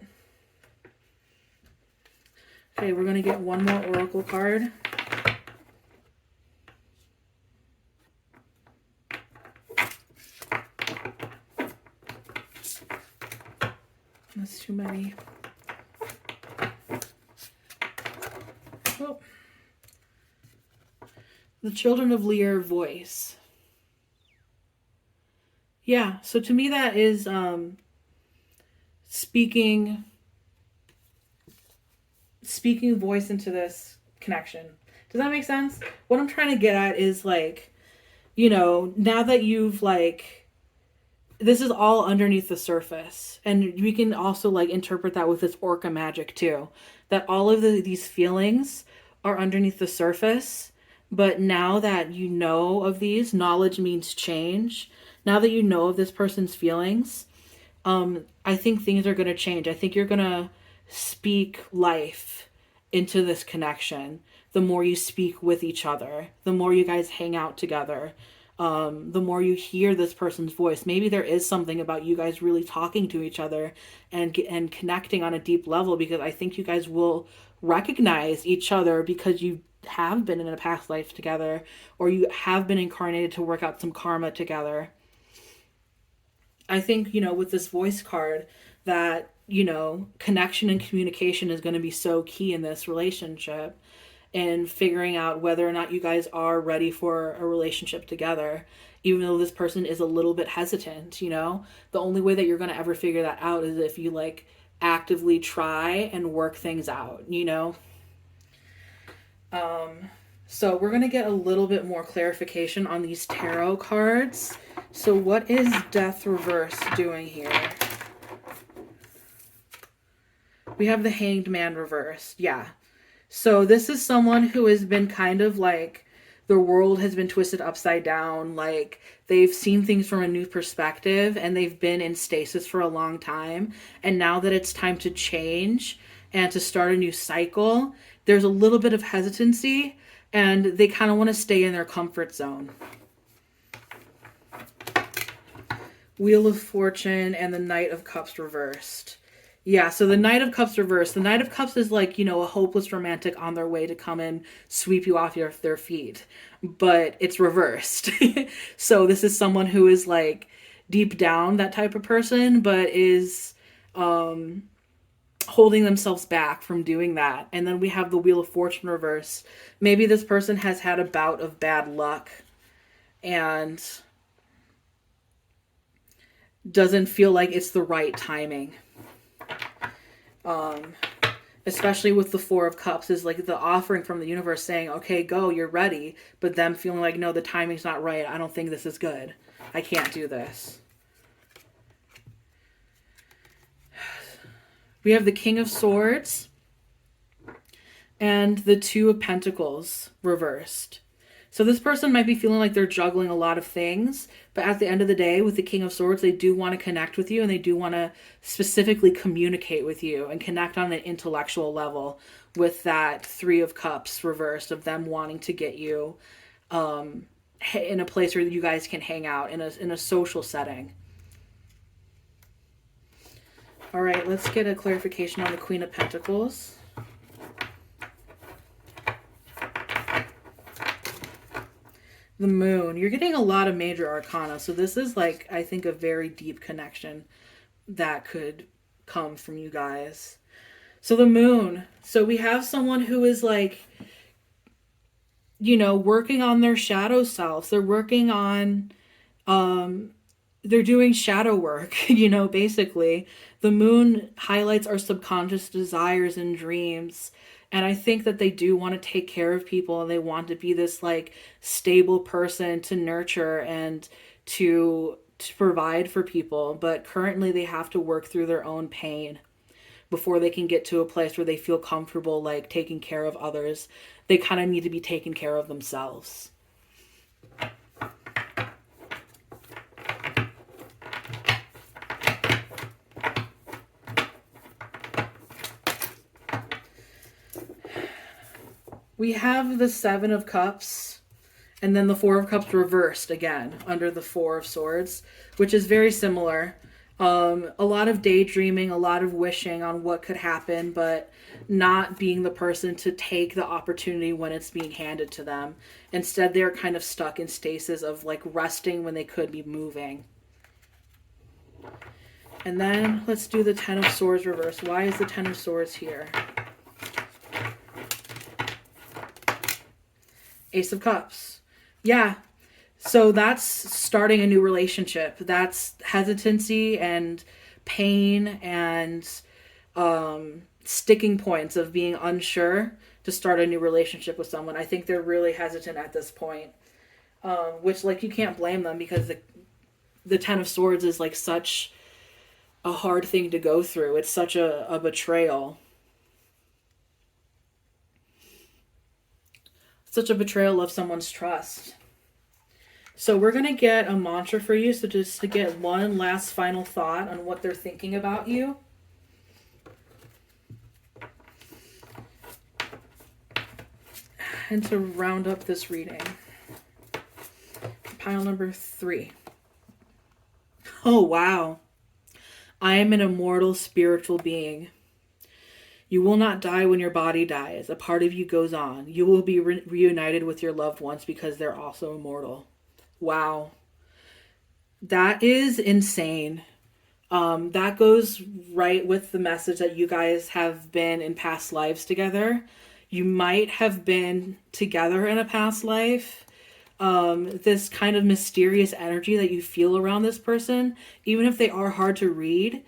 Okay, we're going to get one more oracle card. That's too many. Oh. The Children of Lear voice. Yeah, so to me that is speaking voice into this connection. Does that make sense? What I'm trying to get at is like, you know, now that you've like, this is all underneath the surface, and we can also like interpret that with this orca magic too, that all of these feelings are underneath the surface. But now that you know of these, knowledge means change. Now that you know of this person's feelings, I think things are going to change. I think you're going to speak life into this connection, the more you speak with each other, the more you guys hang out together, the more you hear this person's voice. Maybe there is something about you guys really talking to each other and connecting on a deep level, because I think you guys will recognize each other because you have been in a past life together, or you have been incarnated to work out some karma together. I think, with this voice card, that, connection and communication is going to be so key in this relationship, and figuring out whether or not you guys are ready for a relationship together, even though this person is a little bit hesitant. The only way that you're going to ever figure that out is if you actively try and work things out. So we're going to get a little bit more clarification on these tarot cards. So what is Death Reverse doing here? We have the Hanged Man reversed. Yeah. So this is someone who has been kind of the world has been twisted upside down. They've seen things from a new perspective, and they've been in stasis for a long time. And now that it's time to change and to start a new cycle, there's a little bit of hesitancy, and they kind of want to stay in their comfort zone. Wheel of Fortune and the Knight of Cups reversed. Yeah, so the Knight of Cups reversed. The Knight of Cups is a hopeless romantic on their way to come and sweep you off their feet. But it's reversed. So this is someone who is deep down that type of person, but is holding themselves back from doing that. And then we have the Wheel of Fortune reverse. Maybe this person has had a bout of bad luck and doesn't feel like it's the right timing. Especially with the Four of Cups is the offering from the universe saying, okay, go, you're ready. But them feeling no, the timing's not right. I don't think this is good. I can't do this. We have the King of Swords and the Two of Pentacles reversed. So this person might be feeling they're juggling a lot of things, but at the end of the day, with the King of Swords, they do want to connect with you, and they do want to specifically communicate with you and connect on an intellectual level, with that Three of Cups reversed of them wanting to get you in a place where you guys can hang out in a social setting. All right, let's get a clarification on the Queen of Pentacles. The Moon. You're getting a lot of major arcana. So this is I think a very deep connection that could come from you guys. So the Moon. So we have someone who is working on their shadow selves. They're working on, they're doing shadow work, basically. The Moon highlights our subconscious desires and dreams. And I think that they do want to take care of people, and they want to be this stable person to nurture and to provide for people. But currently they have to work through their own pain before they can get to a place where they feel comfortable taking care of others. They kind of need to be taken care of themselves. We have the Seven of Cups, and then the Four of Cups reversed again under the Four of Swords, which is very similar. A lot of daydreaming, a lot of wishing on what could happen, but not being the person to take the opportunity when it's being handed to them. Instead, they're kind of stuck in stasis of resting when they could be moving. And then let's do the Ten of Swords reverse. Why is the Ten of Swords here? Ace of Cups. Yeah. So that's starting a new relationship. That's hesitancy and pain and sticking points of being unsure to start a new relationship with someone. I think they're really hesitant at this point. Which you can't blame them, because the Ten of Swords is such a hard thing to go through. It's such a betrayal. Such a betrayal of someone's trust. So we're going to get a mantra for you. So just to get one last final thought on what they're thinking about you. And to round up this reading, pile number 3. Oh, wow. I am an immortal spiritual being. You will not die when your body dies. A part of you goes on. You will be reunited with your loved ones because they're also immortal. Wow. That is insane. That goes right with the message that you guys have been in past lives together. You might have been together in a past life. This kind of mysterious energy that you feel around this person, even if they are hard to read,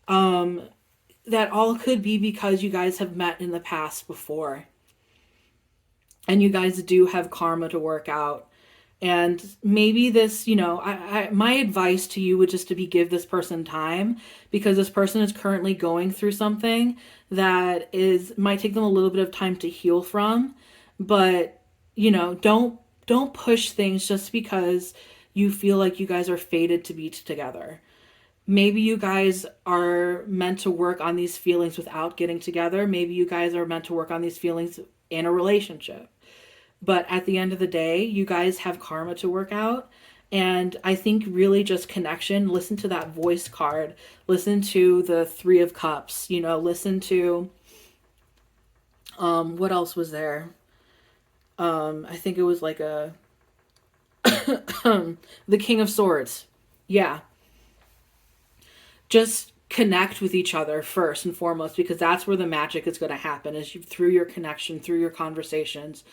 that all could be because you guys have met in the past before. And you guys do have karma to work out. And maybe this, my advice to you would just to be give this person time, because this person is currently going through something that might take them a little bit of time to heal from. But, don't push things just because you feel like you guys are fated to be together. Maybe you guys are meant to work on these feelings without getting together. Maybe you guys are meant to work on these feelings in a relationship. But at the end of the day, you guys have karma to work out. And I think really just connection. Listen to that voice card. Listen to the 3 of Cups. Listen to... what else was there? I think it was like the King of Swords. Yeah. Just connect with each other first and foremost, because that's where the magic is going to happen, is through your connection, through your conversations,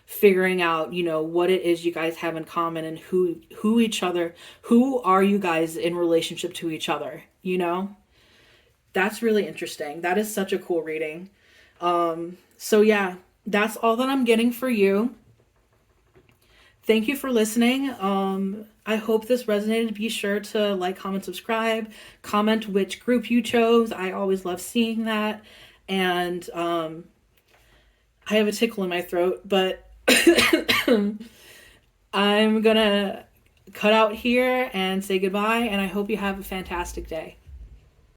figuring out, what it is you guys have in common and who are you guys in relationship to each other, That's really interesting. That is such a cool reading. So yeah, that's all that I'm getting for you. Thank you for listening. I hope this resonated. Be sure to like, comment, subscribe, comment which group you chose. I always love seeing that. And I have a tickle in my throat, but I'm gonna cut out here and say goodbye, and I hope you have a fantastic day.